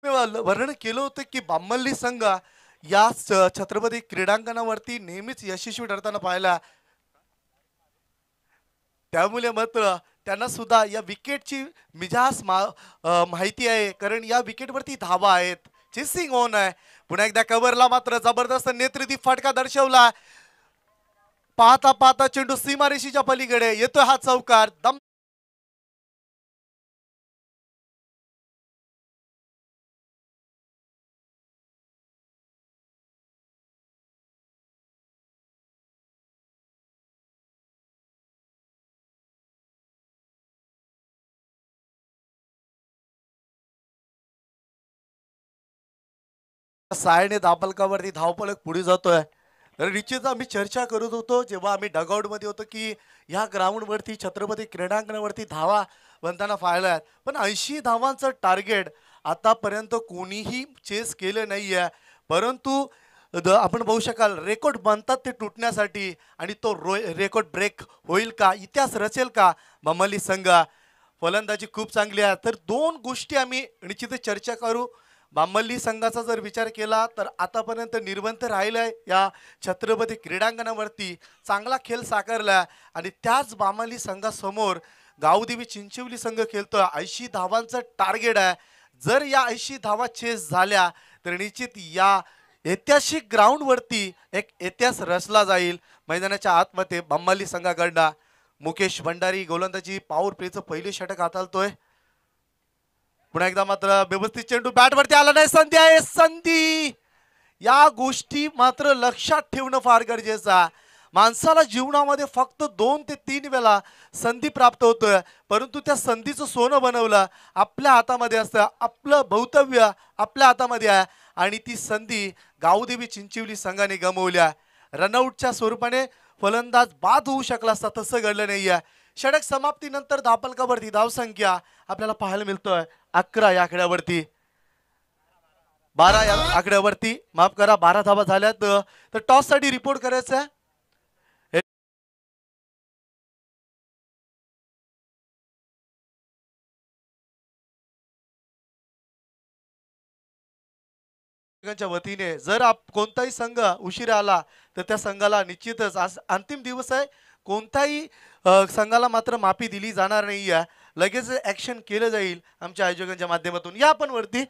वर्णन केलं होतं की बामल्ली संघ या छत्रपती क्रीडांगणावरती नेहमीच यशस्वी ठरताना पाहिला. त्यामुळे मात्र त्यांना सुद्धा या विकेटची मिजाज माहिती आहे, कारण या विकेटवरती धावा आहेत, चेसिंग ऑन आहे. पुन्हा एकदा कव्हरला मात्र जबरदस्त नेतृत्व फटका दर्शवला. पाहता पाहता चेंडू सीमारेषेच्या पलीकडे येतोय हा चौकार. दम सायने दाबलकावरती धावपळक पुढे जातोय. तर निश्चित आम्ही चर्चा करत होतो जेव्हा आम्ही डगआउट मध्ये होतो की या ग्राउंड वरती छत्रपती क्रीडांगणावरती धावा बनताना पाहिल्यात, पण 80 धावांचं टार्गेट आतापर्यंत कोणीही चेस केलं नाहीये. परंतु आपण पाहू शकाल रेकॉर्ड बनतात ते तुटण्यासाठी, आणि तो रेकॉर्ड ब्रेक होईल का, इतिहास रचेल का बंबल्ली संघ. फलंदाजी खूप चांगली आहे. तर दोन गोष्टी आम्ही निश्चितच चर्चा करू. बामल्ली संघाचा जर विचार केला तर आतापर्यंत निर्बंध राहिलाय या छत्रपती क्रीडांगणावरती, चांगला खेळ साकारला. आणि त्याच बामल्ली संघासमोर गावदेवी चिंचवली संघ खेळतोय. 80 धावांचं टार्गेट आहे. जर या 80 धावा चेस झाल्या तर निश्चित या ऐतिहासिक ग्राउंड वरती एक इतिहास रचला जाईल. मैदानाच्या आतमध्ये बामल्ली संघाकडनं मुकेश भंडारी गोलंदाजी पॉवर प्लेचं पहिले षटक हाताळतोय. पुन्हा एकदा मात्र व्यवस्थित चेंडू बॅट वरती आला नाही. संधी आहे, संधी. या गोष्टी मात्र लक्षात ठेवणं फार गरजेचं आहे. माणसाला जीवनामध्ये फक्त 2 ते 3 वेळा संधी प्राप्त होतोय, परंतु त्या संधीचं सोनं बनवलं आपल्या हातामध्ये असतं. आपलं भवितव्य आपल्या हातामध्ये आहे, आणि ती संधी गावदेवी चिंचवली संघाने गमावल्या. रनआउटच्या स्वरूपाने फलंदाज बाद होऊ शकला असता, तसं घडलं नाहीये. षटक समाप्तीनंतर धापलकावरती धावसंख्या आपल्याला पाहायला मिळतोय 11 या आकड्यावरती. 12 या आकड्यावरती, माफ करा, 12 धावा झाल्यात. तर टॉस साठी रिपोर्ट करायचं आहे. वतीने जर कोणताही संघ उशिरा आला तर त्या संघाला निश्चितच आज अंतिम दिवस आहे, कोणताही संघाला मात्र माफी दिली जाणार नाही आहे. लगेच ऍक्शन केलं जाईल आमच्या आयोजकांच्या माध्यमातून. या आपण वरती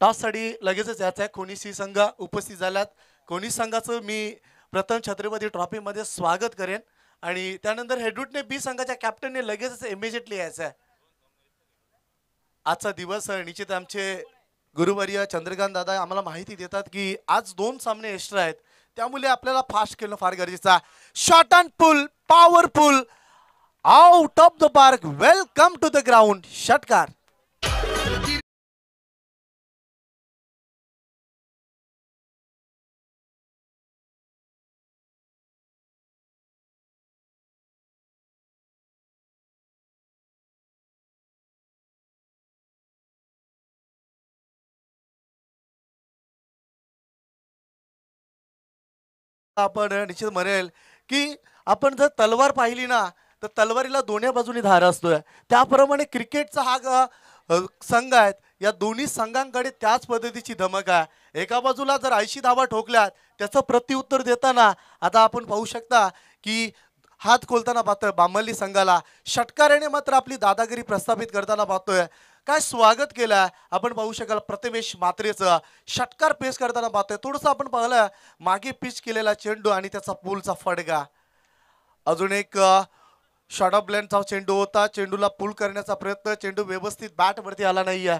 टॉस साठी लगेचच यायचं आहे. कोणीशी संघ उपस्थित झाल्यात, कोणी संघाचं मी प्रथम छत्रपती ट्रॉफी मध्ये स्वागत करेन, आणि त्यानंतर हेडरूटने बी संघाच्या कॅप्टनने लगेचच इमिजिएटली यायचं आहे. आजचा दिवस निश्चित आमचे गुरुवर्य चंद्रकांत दादा आम्हाला माहिती देतात की आज 2 सामने एक्स्ट्रा आहेत, त्यामुळे आपल्याला फास्ट खेळणं फार गरजेचं आहे. Shot and pull, powerful, out of the park, welcome to the ground, षटकार. आपण निश्चित म्हणेल की आपण जर तलवार पाहिली ना तर तलवारीला दोन्ही बाजूनी धार असतोय, त्याप्रमाणे क्रिकेटचा हा संघ आहेत. या दोन्ही संघांकडे त्याच पद्धतीची धमक आहे. एका बाजूला जर 80 धावा ठोकल्यात त्याचं प्रत्युत्तर देताना आता आपण पाहू शकता की हात खोलताना पाहतोय बामल्ली संघाला. षटकाराने मात्र आपली दादागिरी प्रस्थापित करताना पाहतोय. काय स्वागत केलं आपण पाहू शकाल प्रथमेश मात्रेचं. षटकार पेश करताना पाहतोय. थोडंसं आपण पाहिलं मागे पिच केलेला चेंडू आणि त्याचा पूलचा फटका. अजून एक शॉर्ट ऑफ ब्लँडचा चेंडू होता, चेंडूला पुल करण्याचा प्रयत्न, चेंडू व्यवस्थित बॅट वरती आला नाहीये.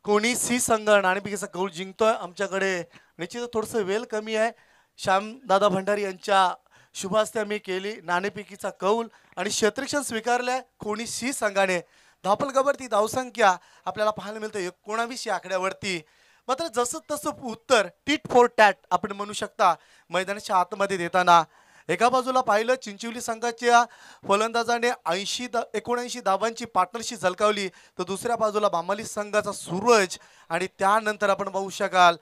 कोणी सी संघ नाणेफेकीचा कौल जिंकतोय. आमच्याकडे निश्चितच थोडंसं वेळ कमी आहे. श्यामदादा भंडारी यांच्या शुभ हस्ते आम्ही केली नाणेफेकीचा कौल आणि क्षेत्ररक्षण स्वीकारलंय कोणी सी संघाने. धापलगबरती धावसंख्या आपल्याला पाहायला मिळतं 19 या आकड्यावरती. मात्र जसं तसं उत्तर टीट फॉर टॅट आपण म्हणू शकता मैदानाच्या आतमध्ये देताना. एका बाजूला पाहिलं चिंचवली संघाच्या फलंदाजाने 79 धावांची पार्टनरशी झलकावली, तर दुसऱ्या बाजूला बामाली संघाचा सूरज. आणि त्यानंतर आपण पाहू शकाल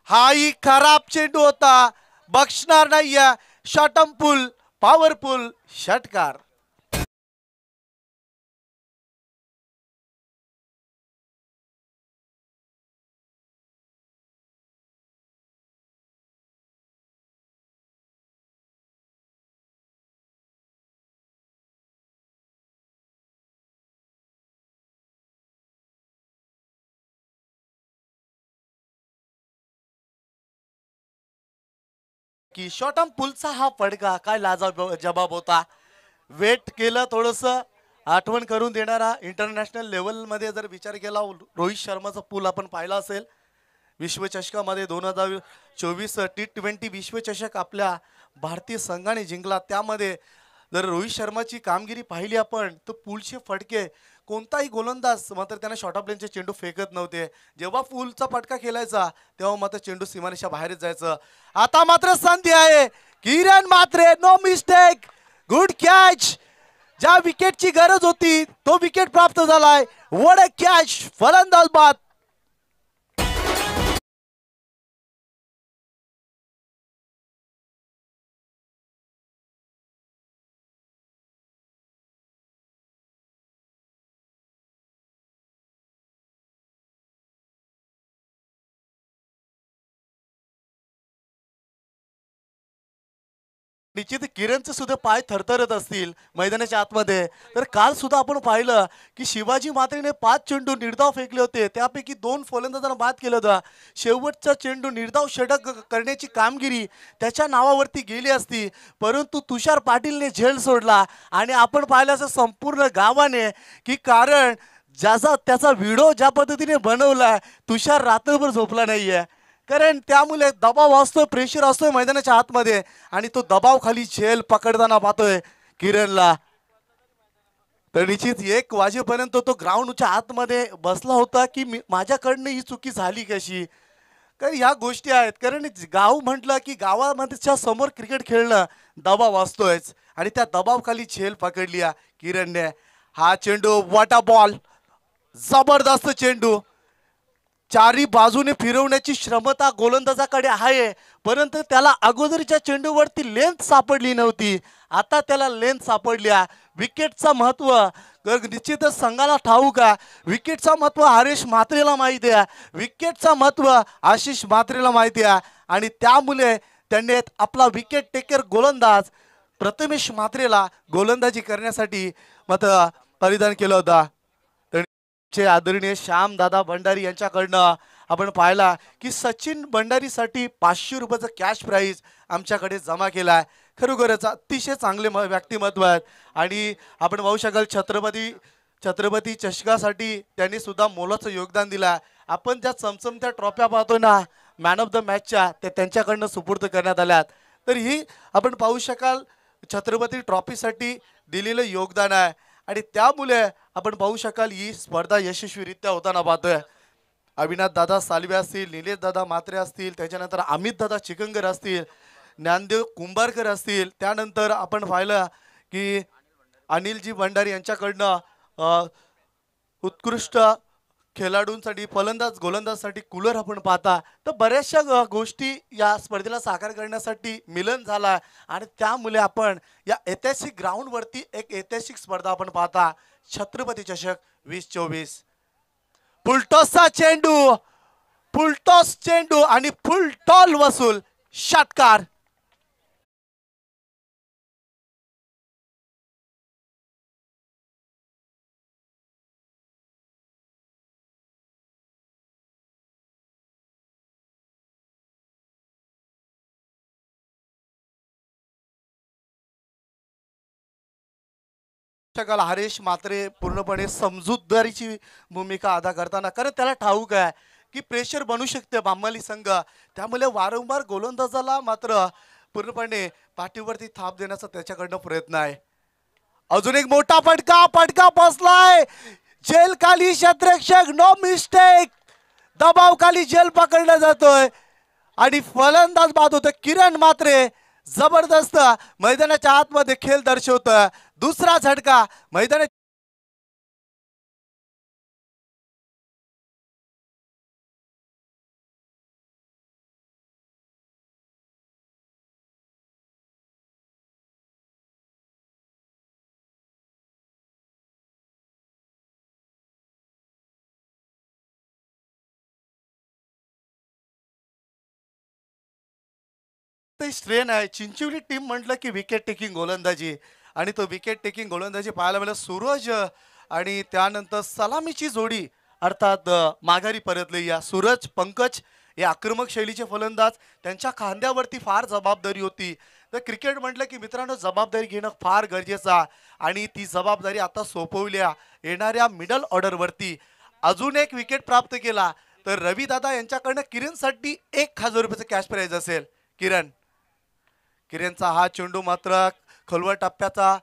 हाही खराब चेंडू होता, बक्षणार नाहीये. शॉटमफुल पॉवरफुल षटकार. की शॉटम पुलचा हा फटका काय जबाब होता. वेट केलं थोडंसं. आठवण करून देणारा इंटरनॅशनल लेवलमध्ये जर विचार केला रोहित शर्माचा पूल आपण पाहिला असेल. विश्वचषकामध्ये 2024 T20 विश्वचषक आपल्या भारतीय संघाने जिंकला. त्यामध्ये जर रोहित शर्माची कामगिरी पाहिली आपण तर पूलचे फटके कोणताही गोलंदाज मात्र त्यांना शॉर्ट ऑफ लेनचे चेंडू फेकत नव्हते. जेव्हा पूलचा फटका खेळायचा तेव्हा मात्र चेंडू सीमारेषा बाहेरच जायचं. आता मात्र संधी आहे. किरण मात्रे नो मिस्टेक, गुड कॅच. ज्या विकेटची गरज होती तो विकेट प्राप्त झालाय. व्हाट अ कॅच, फलंदाज बाद. निश्चित किरणचे सुद्धा पाय थरथरत असतील मैदानाच्या आतमध्ये. तर काल सुद्धा आपण पाहिलं की शिवाजी मात्रेने 5 चेंडू निर्धाव फेकले होते, त्यापैकी 2 फलंदाजांना बाद केलं होतं. शेवटचा चेंडू निर्धाव षटक करण्याची कामगिरी त्याच्या नावावरती गेली असती, परंतु तुषार पाटीलने झेल सोडला. आणि आपण पाहिलं असं संपूर्ण गावाने की कारण ज्याचा त्याचा व्हिडिओ ज्या पद्धतीने बनवला, तुषार रात्रभर झोपला नाहीये. कारण त्यामुळे दबाव असतोय, प्रेशर असतोय मैदानाच्या आतमध्ये आणि तो दबाव खाली झेल पकडताना पाहतोय किरणला. तर निश्चित 1 वाजेपर्यंत तो ग्राउंडच्या आतमध्ये बसला होता की माझ्याकडनं ही चुकी झाली कशी. कारण ह्या गोष्टी आहेत. कारण गाव म्हटलं की गावामध्येच्या समोर क्रिकेट खेळणं दबाव असतोयच आणि त्या दबावाखाली झेल पकडली किरणने. हा चेंडू वाटा बॉल, जबरदस्त चेंडू. चारी बाजूने फिरवण्याची क्षमता गोलंदाजाकडे आहे, परंतु त्याला अगोदरच्या चेंडूवरती लेंथ सापडली नव्हती. आता त्याला लेंथ सापडल्या. विकेटचं महत्व निश्चितच संघाला ठाऊक आहे. विकेटचं महत्व हरेश म्हात्रेला माहिती आहे, विकेटचं महत्व आशिष म्हात्रेला माहिती आहे. आणि त्यामुळे त्यांनी आपला विकेट टेकर गोलंदाज प्रथमेश म्हात्रेला गोलंदाजी करण्यासाठी मात्र परिधान केलं होतं. चे आदरणीय श्यामदादा भंडारी यांच्याकडनं आपण पाहिला की सचिन भंडारीसाठी 500 रुपयाचं कॅश प्राईज आमच्याकडे जमा केला आहे. खरोखरच अतिशय चांगले व्यक्तिमत्व आहेत. आणि आपण पाहू शकाल छत्रपती चषकासाठी त्यांनी सुद्धा मोलाचं योगदान दिलं आहे. आपण ज्या चमचमत्या ट्रॉफ्या पाहतोय ना मॅन ऑफ द मॅचच्या, ते त्यांच्याकडनं सुपूर्द करण्यात आल्यात. तर ही आपण पाहू शकाल छत्रपती ट्रॉफीसाठी दिलेलं योगदान आहे. आणि त्यामुळे आपण पाहू शकाल ही स्पर्धा यशस्वीरित्या होताना पाहतोय. अविनाश दादा सालवे असतील, निलेश दादा म्हात्रे असतील, त्याच्यानंतर अमित दादा चिकंगर असतील, ज्ञानदेव कुंभारकर असतील, त्यानंतर आपण पाहिलं की अनिलजी भंडारी यांच्याकडनं उत्कृष्ट खेळाडूंसाठी फलंदाज गोलंदाजसाठी कूलर आपण पाहता. तर बऱ्याचशा गोष्टी या स्पर्धेला साकार करण्यासाठी मिलन झाला आणि त्यामुळे आपण या ऐतिहासिक ग्राउंडवरती एक ऐतिहासिक स्पर्धा आपण पाहता छत्रपती चषक 2024. फुलटॉसचा चेंडू, फुलटॉस चेंडू आणि फुलटॉल वसूल षटकार. शकाल हरेश मात्रे पूर्णपणे समजूतदारीची भूमिका अदा करताना, कारण त्याला ठाऊक आहे की प्रेशर बनू शकते बांमली संघ, त्यामुळे वारंवार गोलंदाजाला मात्र पूर्णपणे पाठीवरती थाप देण्याचा त्याच्याकडनं प्रयत्न आहे. अजून एक मोठा फटका, फटका बसलाय जेल खाली, क्षेत्ररक्षक नो मिस्टेक, दबाव खाली जेल पकडला जातोय आणि फलंदाज बाद होतोय. किरण मात्रे जबरदस्त मैदानाच्या आतमध्ये खेळ दर्शवतोय. दुसरा झटका मैदान स्ट्रेन आहे. चिंचवली टीम म्हटलं की विकेट टेकिंग गोलंदाजी, आणि तो विकेट टेकिंग गोलंदाजी पाहायला मिळाला. सूरज आणि त्यानंतर सलामीची जोडी अर्थात माघारी परतले या सूरज पंकज हे आक्रमक शैलीचे फलंदाज, त्यांच्या खांद्यावरती फार जबाबदारी होती. तर क्रिकेट म्हटलं की मित्रांनो जबाबदारी घेणं फार गरजेचं, आणि ती जबाबदारी आता सोपवल्या येणाऱ्या मिडल ऑर्डरवरती. अजून एक विकेट प्राप्त केला तर रवी दादा यांच्याकडनं किरणसाठी 1000 रुपयाचं कॅश प्राइज असेल. किरणचा हा चेंडू मात्र खोलवर टप्प्याचा,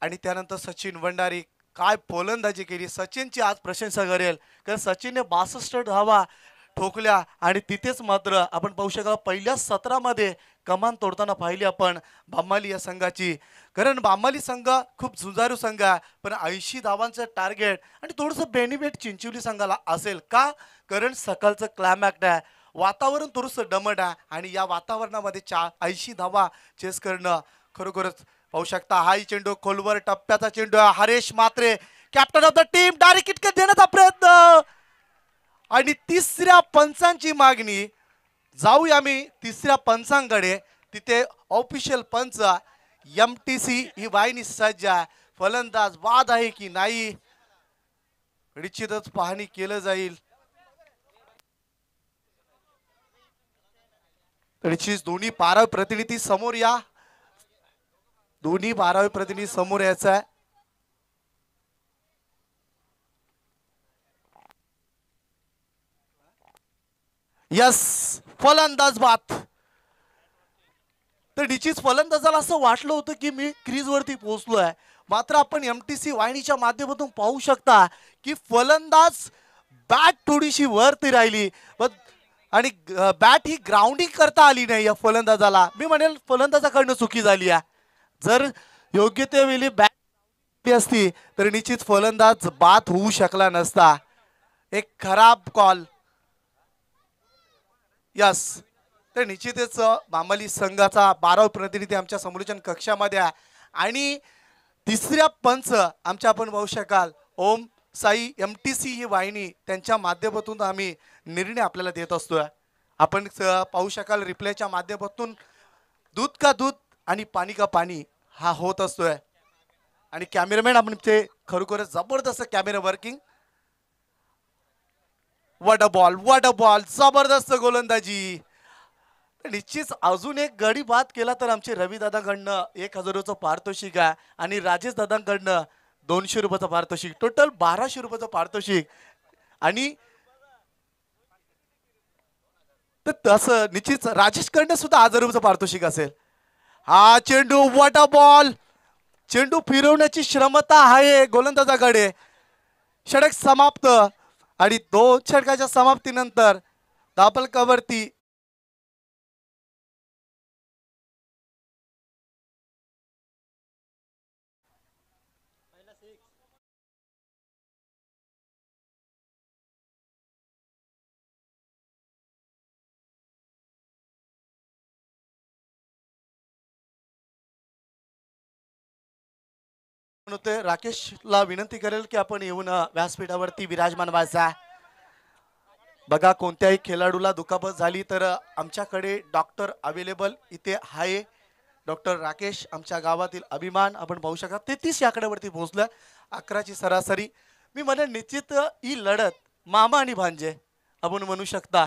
आणि त्यानंतर सचिन भंडारी काय फलंदाजी केली. सचिनची आज प्रशंसा करेल, कारण सचिनने 62 धावा ठोकल्या, आणि तिथेच मात्र आपण पाहू शकाल पहिल्या सत्रामध्ये कमान तोडताना पाहिली आपण बांमली या संघाची. कारण बांमली संघ खूप झुंजारू संघ आहे, पण 80 धावांचं टार्गेट आणि थोडंसं बेनिफिट चिंचवली संघाला असेल का, कारण सकाळचं क्लायमॅक्स आहे, वातावरण थोडंसं दमट आहे, आणि या वातावरणामध्ये 80 धावा चेस करणं खरोखरच पाहू शकता. हाही चेंडू खोलवर टप्प्याचा चेंडू आहे. Haresh Mhatre captain of the team direct किटके देण्याचा प्रयत्न, आणि तिसऱ्या पंचांची मागणी. जाऊया आम्ही तिसऱ्या पंचांकडे. तिथे ऑफिशियल पंच MTC ही वाहिनी सज्ज आहे. फलंदाज बाद आहे की नाही निश्चितच पाहणी केलं जाईल. निश्चित दोन्ही 12 प्रतिनिधी समोर या, दोन्ही 12 प्रतिनिधी समोर यायचं आहे. यस, फलंदाज बाद. तर निश्चित फलंदाजाला असं वाटलं होतं की मी क्रीज वरती पोहोचलोय, मात्र आपण MTC वाहिनीच्या माध्यमातून पाहू शकता की फलंदाज बॅट थोडीशी वरती राहिली, आणि बॅट ही ग्राउंडिंग करता आली नाही या फलंदाजाला. मी म्हणेल फलंदाजाकडनं चुकी झाली आहे. जर योग्य त्या वेळी बॅट असती तर निश्चित फलंदाज बाद होऊ शकला नसता. एक खराब कॉल. यस, तर निश्चितच बांमली संघाचा 12 प्रतिनिधी आमच्या समालोचन कक्षामध्ये आहे, आणि तिसऱ्या पंच आमच्या आपण पाहू शकाल ओम साई MTC ही वाहिनी, त्यांच्या माध्यमातून आम्ही निर्णय आपल्याला देत असतोय. आपण पाहू शकाल रिप्लेच्या माध्यमातून दूध का दूध आणि पाणी का पाणी हा होत असतोय, आणि कॅमेरामॅन आमचे खरोखरच जबरदस्त camera working. What a ball, जबरदस्त गोलंदाजी. निश्चित अजून एक गडी बाद केला तर आमचे रवी दादाकडनं 1000 रुपयाचं पारितोषिक आहे, आणि राजेश दादांकडनं 200 रुपयाचं पारितोषिक, टोटल 1200 रुपयाचं पारितोषिक. आणि तर तसं निश्चित राजेशकडनं सुद्धा 1000 रुपयाचं पारितोषिक असेल. हा चेंडू, वॉट अ बॉल, चेंडू फिरवण्याची क्षमता आहे गोलंदाजाकडे. षटक समाप्त, आणि 2 षटकाच्या समाप्तीनंतर धापलकावरती राकेशला विनंती करेल की आपण येऊन व्यासपीठावरती विराजमान व्हायचा. बघा, कोणत्याही खेळाडूला दुखापत झाली तर आमच्याकडे डॉक्टर अवेलेबल इथे आहे. डॉक्टर राकेश आमच्या गावातील अभिमान. आपण पाहू शकता 33 आकड्यावरती पोहोचलं. 11ची सरासरी. मी म्हणेन निश्चित ही लढत मामा आणि भांजे आपण म्हणू शकता,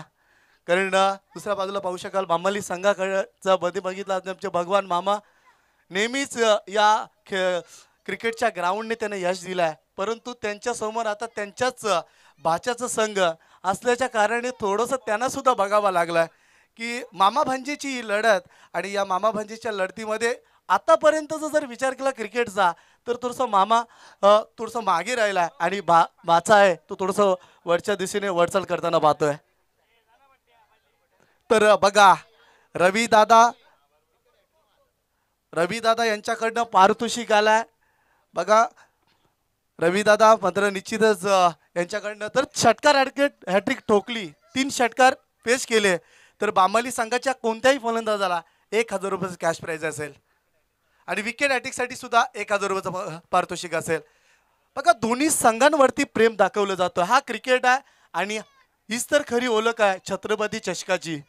कारण दुसऱ्या बाजूला पाहू शकाल बांमली संघाकडचा बघितला आमचे भगवान मामा नेहमीच या क्रिकेटच्या ग्राउंडने त्यांना यश दिलंय, परंतु त्यांच्या समोर आता त्यांच्याच भाच्याचा संघ असल्याच्या कारणाने थोडंसं त्यांना सुद्धा बघावं लागलं की मामा भांजेची ही लढत, आणि या मामा भांजेच्या लढतीमध्ये आतापर्यंतचा जर विचार केला क्रिकेटचा तर थोडंसं मामा थोडंसं मागे राहिला आणि भाचा आहे तो थोडंसं वरच्या दिशेने वाटचाल करताना पाहतोय. तर बघा रवी दादा यांच्याकडनं पारितोषिक आलाय. बघा रवी दादा मात्र निश्चितच यांच्याकडनं तर षटकार हॅट्रिक ठोकली, 3 षटकार पेश केले तर बामाली संघाच्या कोणत्याही फलंदाजाला 1000 रुपयाचं कॅश प्राइज असेल आणि विकेट हॅट्रिकसाठी सुद्धा 1000 रुपयाचं पारितोषिक असेल. बघा दोन्ही संघांवरती प्रेम दाखवलं जातं. हा क्रिकेट आहे आणि हीच तर खरी ओळख आहे छत्रपती चषकाची.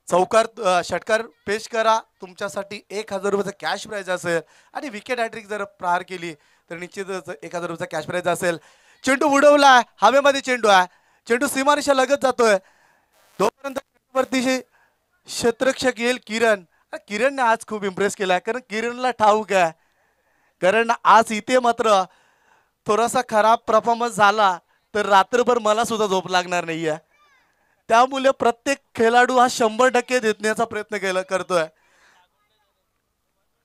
चौकार षटकार पेश करा, तुमच्यासाठी 1000 रुपयाचं कॅश प्राइज असेल आणि विकेट हॅट्रिक जर प्रहार केली तर निश्चितच 1000 रुपयाचा कॅश प्राइज असेल. चेंडू उडवला, हवेमध्ये चेंडू आहे, चेंडू सीमारेषा लगत जातोय. तोपर्यंत वरती क्षेत्ररक्षक येईल किरण. किरणने आज खूप इम्प्रेस केलाय, कारण किरणला ठाऊक आहे कारण आज इथे मात्र थोडासा खराब परफॉर्मन्स झाला तर रात्रभर मला सुद्धा झोप लागणार नाहीये. त्यामुळे प्रत्येक खेळाडू हा 100% देण्याचा प्रयत्न करतोय.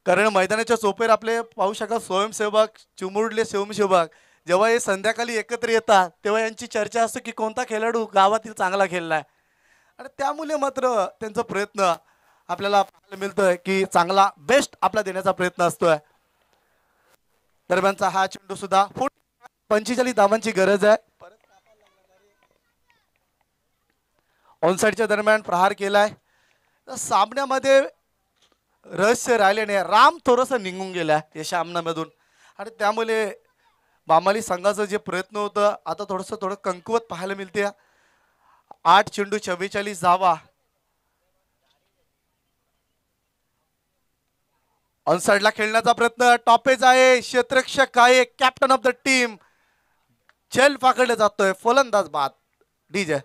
कारण मैदानाच्या चोपेर आपले पाहू शकाल स्वयंसेवक, चिमुरडले स्वयंसेवक जेव्हा हे संध्याकाळी एकत्र येतात तेव्हा यांची चर्चा असते की कोणता खेळाडू गावातील चांगला खेळलाय, आणि त्यामुळे मात्र त्यांचा प्रयत्न आपल्याला पाहायला मिळतोय की चांगला बेस्ट आपला देण्याचा प्रयत्न असतोय. दरम्यानचा हा चेंडू सुद्धा 45 धावांची गरज आहे. ऑनसाइडच्या दरम्यान प्रहार केलाय. सामन्यामध्ये रहस्य राहिले नाही, राम थोडंसं निघून गेला या सामन्यामधून आणि त्यामुळे बामाली संघाचं जे प्रयत्न होतं आता थोडं कमकुवत पाहायला मिळते. 8 चेंडू 44 धावा. ऑनसाइडला खेळण्याचा प्रयत्न, टॉपेज आहे, क्षेत्ररक्षक आहे, कॅप्टन ऑफ द टीम झेल पकडला जातोय, फलंदाज बाद डीजे.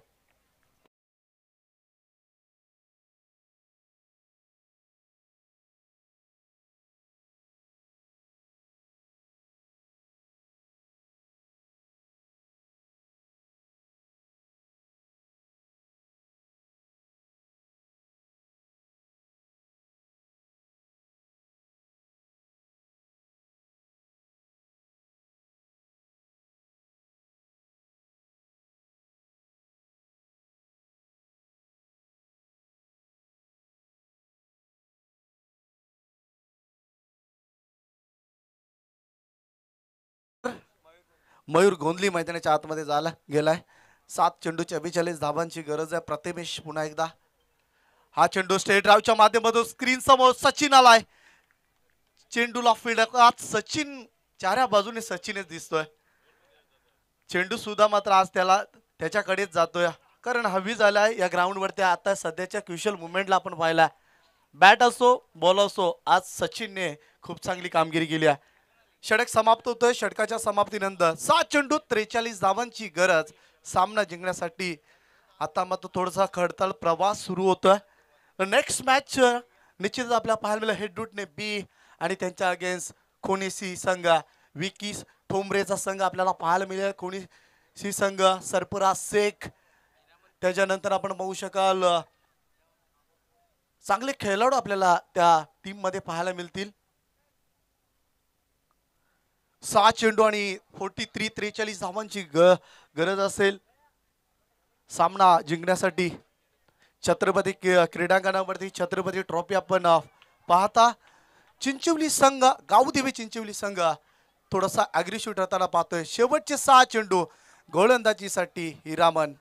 मयूर गोंधली मैदानाच्या आतमध्ये झाला गेलाय. 7 चेंडू 44 धावांची गरज आहे. प्रतिमेश पुन्हा एकदा हा चेंडू स्टेट ड्राईव्हच्या माध्यमातून स्क्रीन समोर सचिन आलाय. चेंडूला फिरकत सचिन चाऱ्या बाजूने सचिनच दिसतोय. चेंडू सुद्धा मात्र आज त्याच्याकडेच जातोय कारण हवी झालाय या ग्राउंड वरती. आता सध्याच्या क्रुशियल मुवमेंटला आपण पाहिला, बॅट असो बॉल असो, आज सचिनने खूप चांगली कामगिरी केली आहे. षटक समाप्त होतोय. षटकाच्या समाप्तीनंतर 7 चेंडू 43 धावांची गरज सामना जिंकण्यासाठी. आता मात्र थोडासा खडताळ प्रवास सुरू होतोय. नेक्स्ट मॅच निश्चितच आपल्याला पाहायला मिळेल हेडरूटने बी आणि त्यांच्या अगेन्स्ट कोणीसी संघ, विकी ठोंबरेचा संघ आपल्याला पाहायला मिळेल. कोणीसी संघ सरफराज शेख. त्याच्यानंतर आपण पाहू शकाल चांगले खेळाडू आपल्याला त्या टीम मध्ये पाहायला मिळतील. 6 चेंडू आणि 43 धावांची गरज असेल सामना जिंकण्यासाठी. छत्रपती क्रीडांगणावरती छत्रपती ट्रॉफी आपण पाहता. चिंचवली संघ, गावदेवी चिंचवली संघ थोडासा अग्रेसिव्ह ठरताना पाहतोय. शेवटचे 6 चेंडू गोलंदाजीसाठी हिरामन.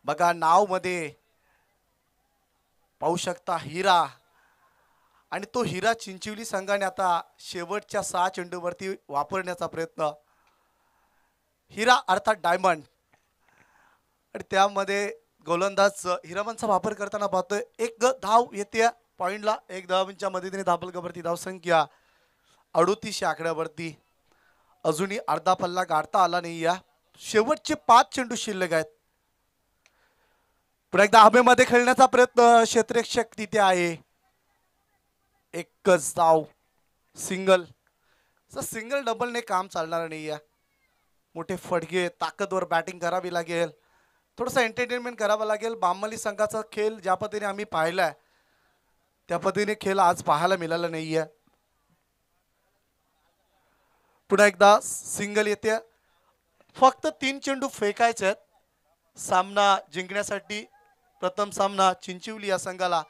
बघा नाव मध्ये पाहू शकता हिरा, आणि तो हिरा चिंचवली संघाने आता शेवटच्या 6 चेंडूवरती वापरण्याचा प्रयत्न. हिरा अर्थात डायमंड, आणि त्यामध्ये गोलंदाज हिरामनचा वापर करताना पाहतोय. एक धाव येते पॉइंटला, 1 धावांच्या मदतीने धाबलकावरती धावसंख्या 38 आकड्यावरती. अजूनही अर्धा पल्ला गाठता आला नाही. या शेवटचे 5 चेंडू शिल्लक आहेत. पुन्हा एकदा हवेमध्ये खेळण्याचा प्रयत्न, क्षेत्ररक्षक तिथे आहे. एकच धाव सिंगल सिंगल डबलने काम चालणार नाही आहे. मोठे फडके ताकदवर बॅटिंग करावी लागेल, थोडंसं एंटरटेनमेंट करावं लागेल. बामणी संघाचा खेळ ज्या पद्धतीने आम्ही पाहिलाय त्या पद्धतीने खेळ आज पाहायला मिळाला नाहीये. पुन्हा एकदा सिंगल येते. फक्त 3 चेंडू फेकायचे आहेत सामना जिंकण्यासाठी. प्रथम सामना चिंचिवली या संघाला.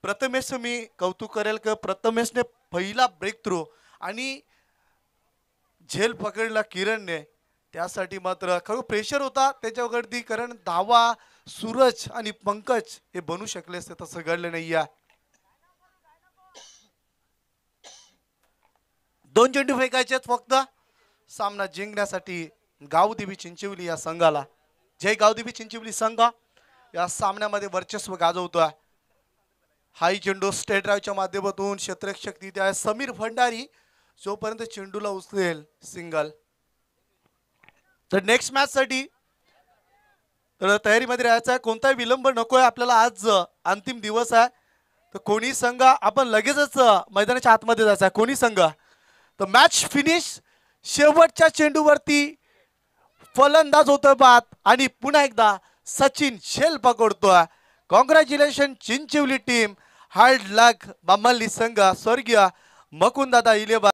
प्रथमेश मी कौतुक करेल की प्रथमेशने पहिला ब्रेक थ्रू आणि झेल पकडला किरणने, त्यासाठी मात्र खरं प्रेशर होता त्याच्यावरती, कारण धावा सूरज आणि पंकज हे बनू शकले असते, तसं घडलं नाही. 2 चेंडू फेकायचे आहेत फक्त सामना जिंकण्यासाठी गावदेवी चिंचिवली या संघाला. जय गावदेवी चिंचिवली संघ या सामन्यामध्ये वर्चस्व गाजवतोय. हाई चेंडू स्टेट ड्राईव्हच्या माध्यमातून क्षेत्ररक्षक तिथे आहे समीर भंडारी, जोपर्यंत चेंडूला उचलेल सिंगल. तर नेक्स्ट मॅच साठी तर तयारीमध्ये राहायचं आहे. कोणताही विलंब नकोय आपल्याला. आज अंतिम दिवस आहे. तर कोणी संघ आपण लगेचच मैदानाच्या आतमध्ये जायचं आहे. कोणी संघ तर मॅच फिनिश. शेवटच्या चेंडूवरती फलंदाज होतोय बाद आणि पुन्हा एकदा सचिन झेल पकडतोय. Congratulation Chinchivali team. Hard luck Bamalli संघ. स्वर्गीय मकुंदादा इलेबा